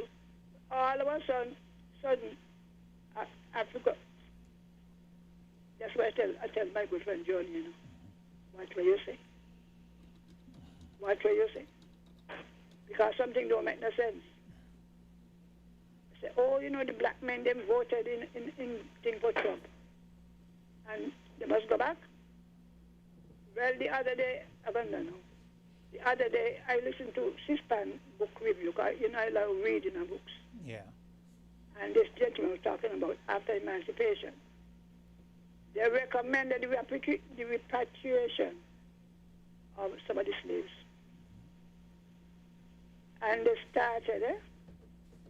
All of a sudden, Africa. That's why I tell my good friend Johnny, what will you say? What will you say? Because something don't make no sense. I say, the black men, them voted in thing for Trump. And they must go back. Well, the other day, I don't know. The other day, I listened to C-SPAN book review. I love reading books. Yeah. And this gentleman was talking about after emancipation. They recommended the repatriation of some of the slaves. And they started,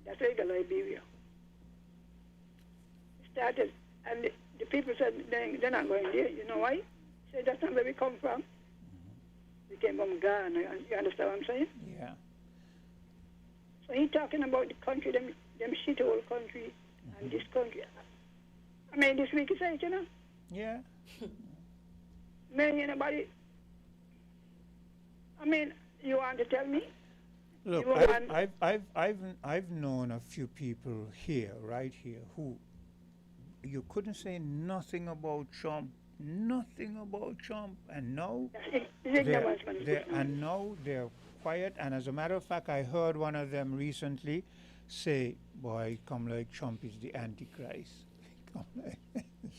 that's legal Liberia. Started, and the people said they're not going there. You know why? Said that's not where we come from. He came from Ghana. You understand what I'm saying? Yeah. So he talking about the country, them shit whole country, and this country. I mean, this week is it, you know? Yeah. Man, anybody. I mean, you want to tell me? Look, You want- I've known a few people here, right here, who you couldn't say nothing about Trump, and now they're quiet. And as a matter of fact, I heard one of them recently say, "Boy, come like Trump is the Antichrist." Come like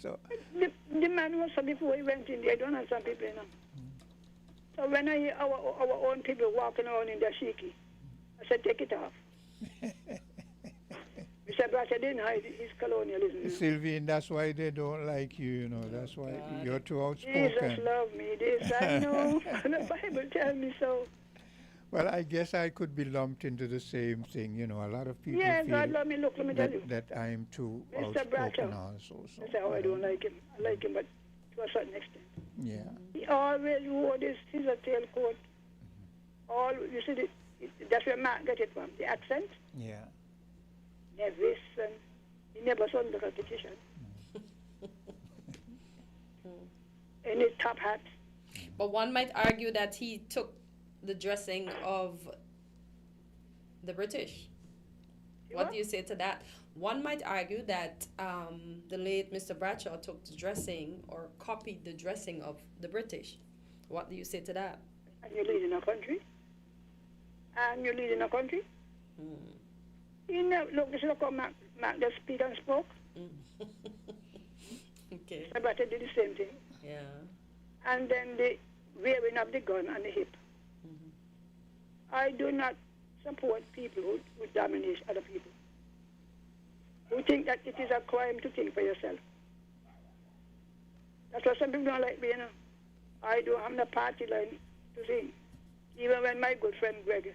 so. The man was before he went in there. I don't understand people, you know. So when I hear our own people walking around in their shiki, I said, take it off. Mr. Bracha didn't hide his colonialism. You know. Sylvian, that's why they don't like you, you know. That's why you're too outspoken. Jesus love me. This I know. The Bible tells me so. Well, I guess I could be lumped into the same thing, you know. A lot of people Yeah, feel God love me. Look, let me tell you. that I'm too Mr. outspoken Bracha. also. So, That's how I don't like him. I like him, but to a certain extent. yeah. He always wore this scissor tail coat. All you see, that's where Mark get it from. The accent. Yeah. Nevis, and he never saw the competition. Any top hat. But one might argue that he took the dressing of the British. What do you say to that? One might argue that the late Mr. Bradshaw took the dressing or copied the dressing of the British. What do you say to that? And you're leading a country. You know, look, this is how Mark just speak and spoke. Okay. But did the same thing. Yeah. And then the wearing of the gun on the hip. I do not support people who dominate other people, who think that it is a crime to think for yourself. That's why some people don't like me, you know. I don't have the party line to sing. Even when my good friend Greg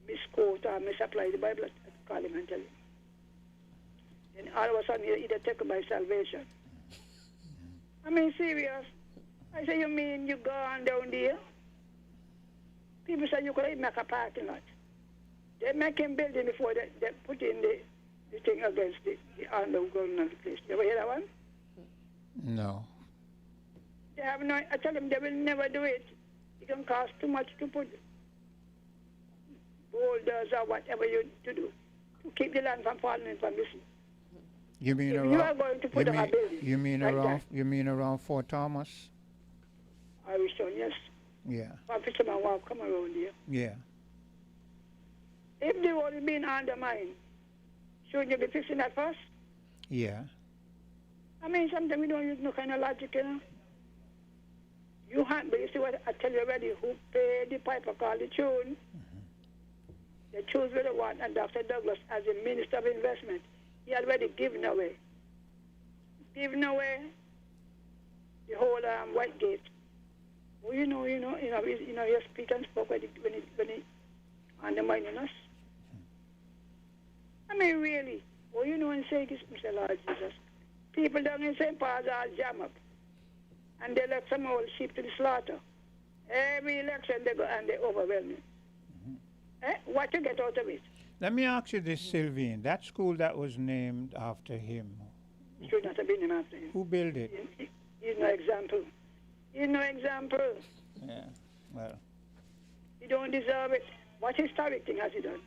misquote or misapply the Bible, I call him and tell him. Then all of a sudden he either take my salvation. I mean, serious. I say, you mean you go on down there? People say you could make a parking lot. They make him building before they put in the thing against the underground place. You ever hear that one? No. They have no, I tell them they will never do it. It can cost too much to put boulders or whatever you to do to keep the land from falling in from the sea. You mean If around? you are going to put up a building You mean like around? that. You mean around Fort Thomas? Irish Town, yes. Yeah. One fisherman walk come around here. Yeah. If the road is being undermined, shouldn't you be fixing that first? Yeah. I mean, sometimes we don't use no kind of logic, you know. You have, but you see what I tell you already, who paid the piper called the tune. The tunes really want, and Dr. Douglas, as the Minister of Investment, he already given away the whole White Gate. Well, you know, he speak and spoke when he undermining us. I mean, really. Well, you know, in St. Mr. Lord Jesus, people down in St. Paul's all jam up, and they let some old sheep to the slaughter. Every election they go and they overwhelm it. What you get out of it? Let me ask you this, Sylvian. That school that was named after him, Should not have been named after him. who built it? He's no example. He's no example. Yeah. Well, He don't deserve it. What historic thing has he done?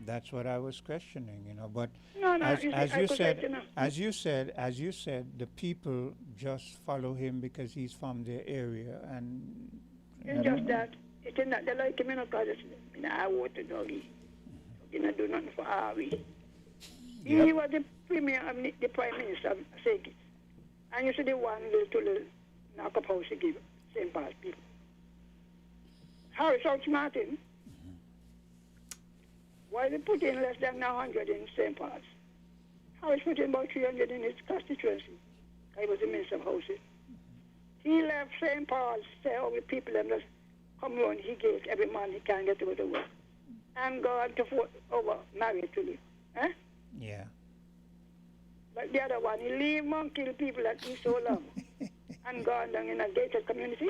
that's what I was questioning, you know. But No, as, you see, as I you could said, say, you know. as you said, the people just follow him because he's from their area, and It's just that. It's not they like him, you know, because I want to doggy. You know, do nothing for Harvey. He was the premier, the prime minister of St. Kitts. And you see the one little knock up house he give St. Paul's people. Harry South Martin, why they put in less than 100 in St. Paul's? Harry's put in about 300 in his constituency. He was the minister of housing. He left St. Paul's, say all the people and just come around, he gave every man he can get to go to work. And go on to over married to live. Eh? yeah. But the other one, he leave monkey people that he so long and gone down in a gated community.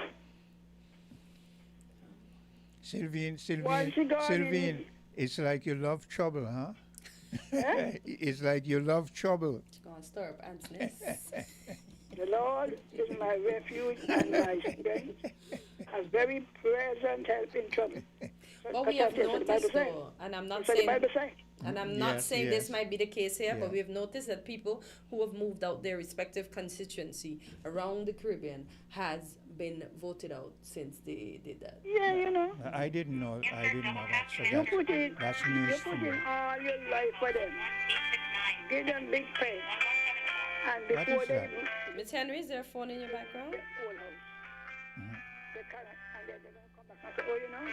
Sylvine, it's like you love trouble, huh? It's like you love trouble. She's going to stir up ants' nests. The Lord is my refuge and my strength, a very present help in trouble. But we have noticed, though, and I'm not saying, this might be the case here, but we have noticed that people who have moved out their respective constituency around the Caribbean has been voted out since they did that. Yeah, you know. I didn't know that. So that's news you put in all your life for them. Give them big pay. And before they... Miss Henry, is there a phone in your background? Old house. They cannot, and they're going to come back and say, oh, you know,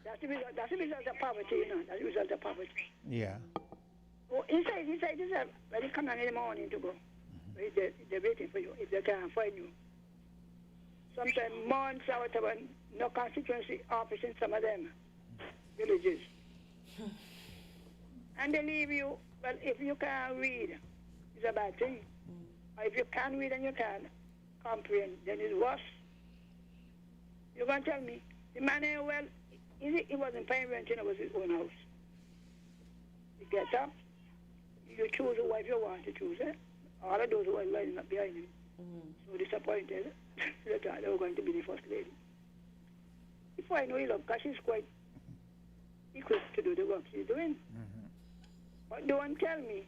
that's the result of poverty, you know. That's the result of poverty. Yeah. Oh, inside, when you come down in the morning to go, they're waiting for you if they can't find you. Sometimes months or whatever, no constituency office in some of them villages. And they leave you, well, if you can't read, it's a bad thing. Or if you can't read and you can't comprehend, then it's worse. You're going to tell me, the man ain't well, he wasn't paying rent, it was his own house. You get up, you choose a wife you want to choose, eh? All of those who are lining up behind him. So disappointed that they were going to be the first lady. Before I know you, because she's quite equipped to do the work she's doing. But don't tell me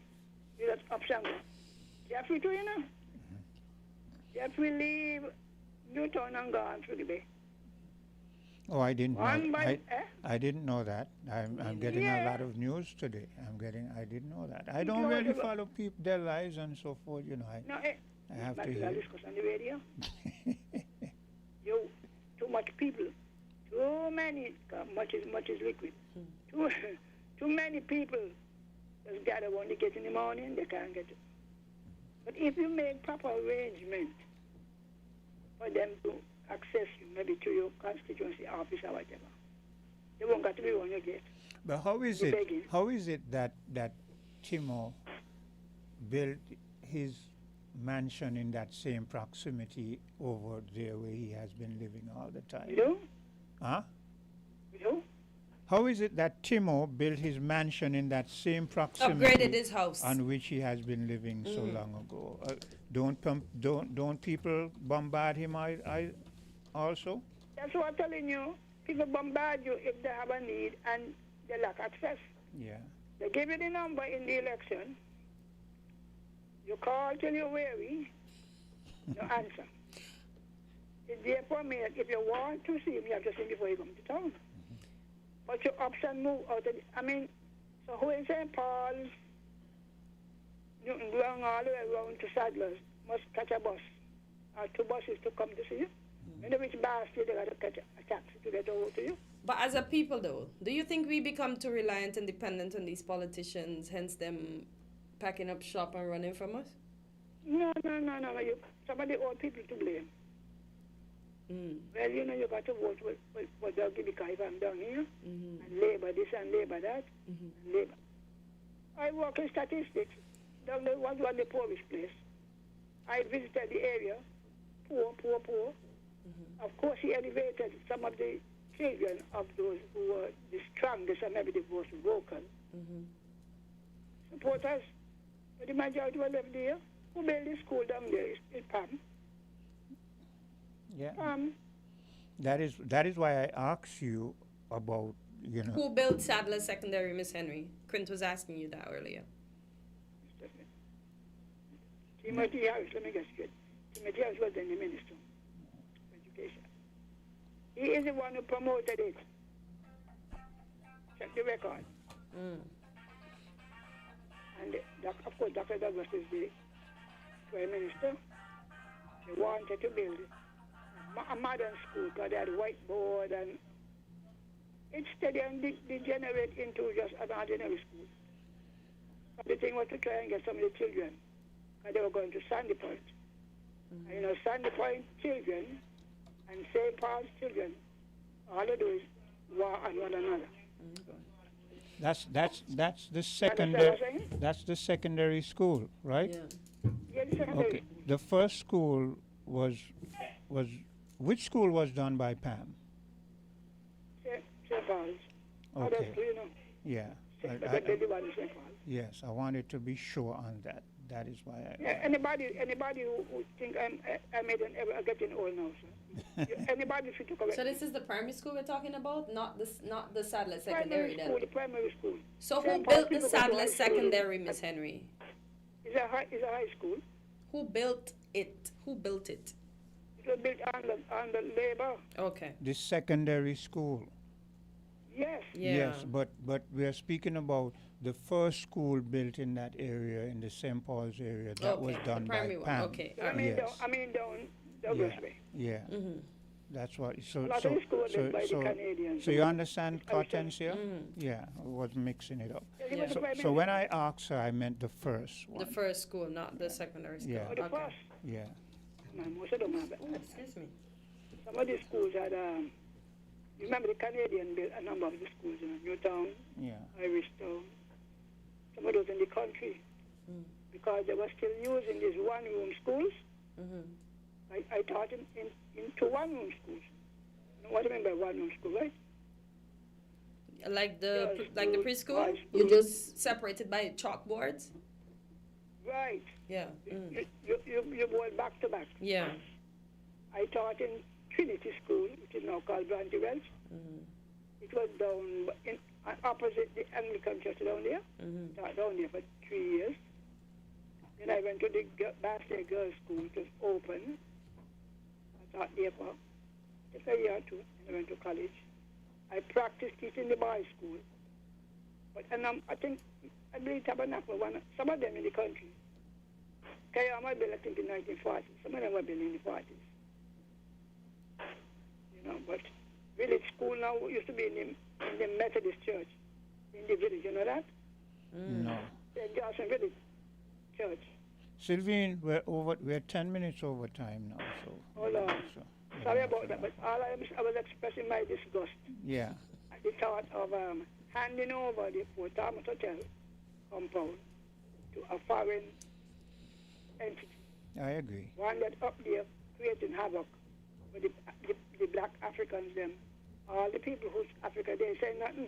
you're not option. You're free to, you know. You're free to leave Newtown and go on through the bay. Oh, I didn't know. I didn't know that. I'm getting a lot of news today. I didn't know that. I don't really follow people, their lives and so forth. You know, I have to hear. Discuss on the radio. Too much people, too many. Much is liquid. Too many people just gather when they get in the morning. They can't get it. But if you make proper arrangement for them to access you, maybe to your constituency office or whatever, they won't got to be on your gate. But how is it that Timo built his mansion in that same proximity over there where he has been living all the time? You know? Huh? You know? How is it that Timo built his mansion in that same proximity? Upgraded his house. On which he has been living so long ago. Don't people bombard him also? That's what I'm telling you. People bombard you if they have a need and they lack access. Yeah. They give you the number in the election. You call till you're weary. No answer. It's therefore me that if you want to see him, you have to see him before you come to town. But your option move out of so who in St. Paul's, Newton going all the way around to Sadler's must catch a bus or two buses to come to see you. When they reach Bastille, they got to catch a taxi to get over to you. But as a people, though, do you think we become too reliant and dependent on these politicians, hence them packing up shop and running from us? No. Some of the old people to blame. Well, you know, you got to vote with they'll give because if I'm down here, and Labour this and Labour that, and Labour. I work in statistics. Down there was one the poorest place. I visited the area, poor. Of course, he elevated some of the children of those who were the strongest and maybe the most vocal. Supporters, but the majority were left there. Who built the school down there is Pam. Yeah. That is why I asked you about, you know. Who built Sadler Secondary, Miss Henry? Quint was asking you that earlier. Timothy Harris, let me get straight. Timothy Harris was then the Minister of Education. He is the one who promoted it. Check the record. And of course, Dr. Douglas is the Prime Minister. They wanted to build a modern school because they had whiteboard and it steady and degenerate into just an ordinary school. But the thing was to try and get some of the children because they were going to Sandy Point. And you know, Sandy Point children and St. Paul's children, all of those war on one another. That's the secondary. That's the secondary school, right? Yeah, the secondary. Okay. The first school was which school was done by Pam? Okay. That's, you know. Yeah. But they do one in St. Paul. Yes, I wanted to be sure on that. That is why I. Yeah, anybody who think I made an ever getting old now, sir. Anybody fit to correct. So this is the primary school we're talking about, not the Sadler Secondary then. The primary school. So who St. built Paul the people go to Sadler high school. Secondary, Miss Henry? It's a high school. Who built it? Who built it? It was built on the labor. Okay. This secondary school. Yes. Yeah. Yes, but we are speaking about the first school built in that area, in the St. Paul's area. That was Okay, done the by primary one. Pam. Okay. I mean, Yes. down Douglas Way. Yeah. Mm-hmm. That's what. So A lot of the school is by the Canadians. So you understand Hortensia? Mm-hmm. Yeah, I was mixing it up. Yeah. So when I asked her, I meant the first one. The first school, not the secondary school. Yeah. The Okay. first. Yeah. Man, most of them have. Oh, excuse me. Some of the schools had, you remember the Canadian built a number of the schools in Newtown, Yeah. Irishtown, some of those in the country, because they were still using these one-room schools. Mm-hmm. I taught in two one-room schools. You know what I mean by one-room school, right? Like the preschool, high you school. just separated by chalkboards. Right. Yeah. You go back to back. Yeah. I taught in Trinity School, which is now called Brandy Welch. It was down opposite the Anglican Church down there. Taught down there for 3 years. Then I went to the Bassett Girls School, which was open. I taught there for just a year or two, and I went to college. I practiced teaching the boys' school. But I believe Tabernacle, some of them in the country. Kayama built, I think, in 1940s. Some of them were built in the 40s. You know, but village school now used to be in the Methodist church in the village. You know that? No. The Johnson Village Church. Sylvine, we're 10 minutes over time now, so. Hold on. Sorry about that, but all I was expressing my disgust Yeah. at the thought of handing over the Fort Thomas Hotel compound to a foreign entity. I agree. One that's up there creating havoc with the black Africans, them. All the people who's Africa, they say nothing.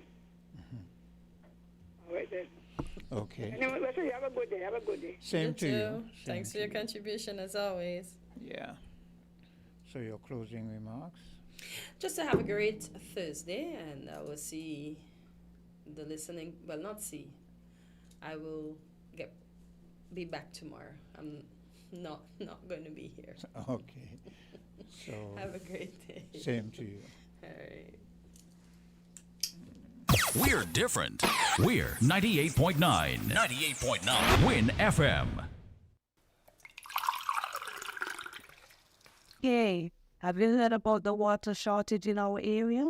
All right then. Okay. Anyway, let's say have a good day. Have a good day. Same to you. Thanks for your contribution as always. Yeah. So your closing remarks? Just to have a great Thursday, and I will see the listening. Well, not see. I will be back tomorrow. I'm not going to be here. Okay. So have a great day. Same to you. All right. We're different. We're 98.9. 98.9. Win FM. Hey, have you heard about the water shortage in our area?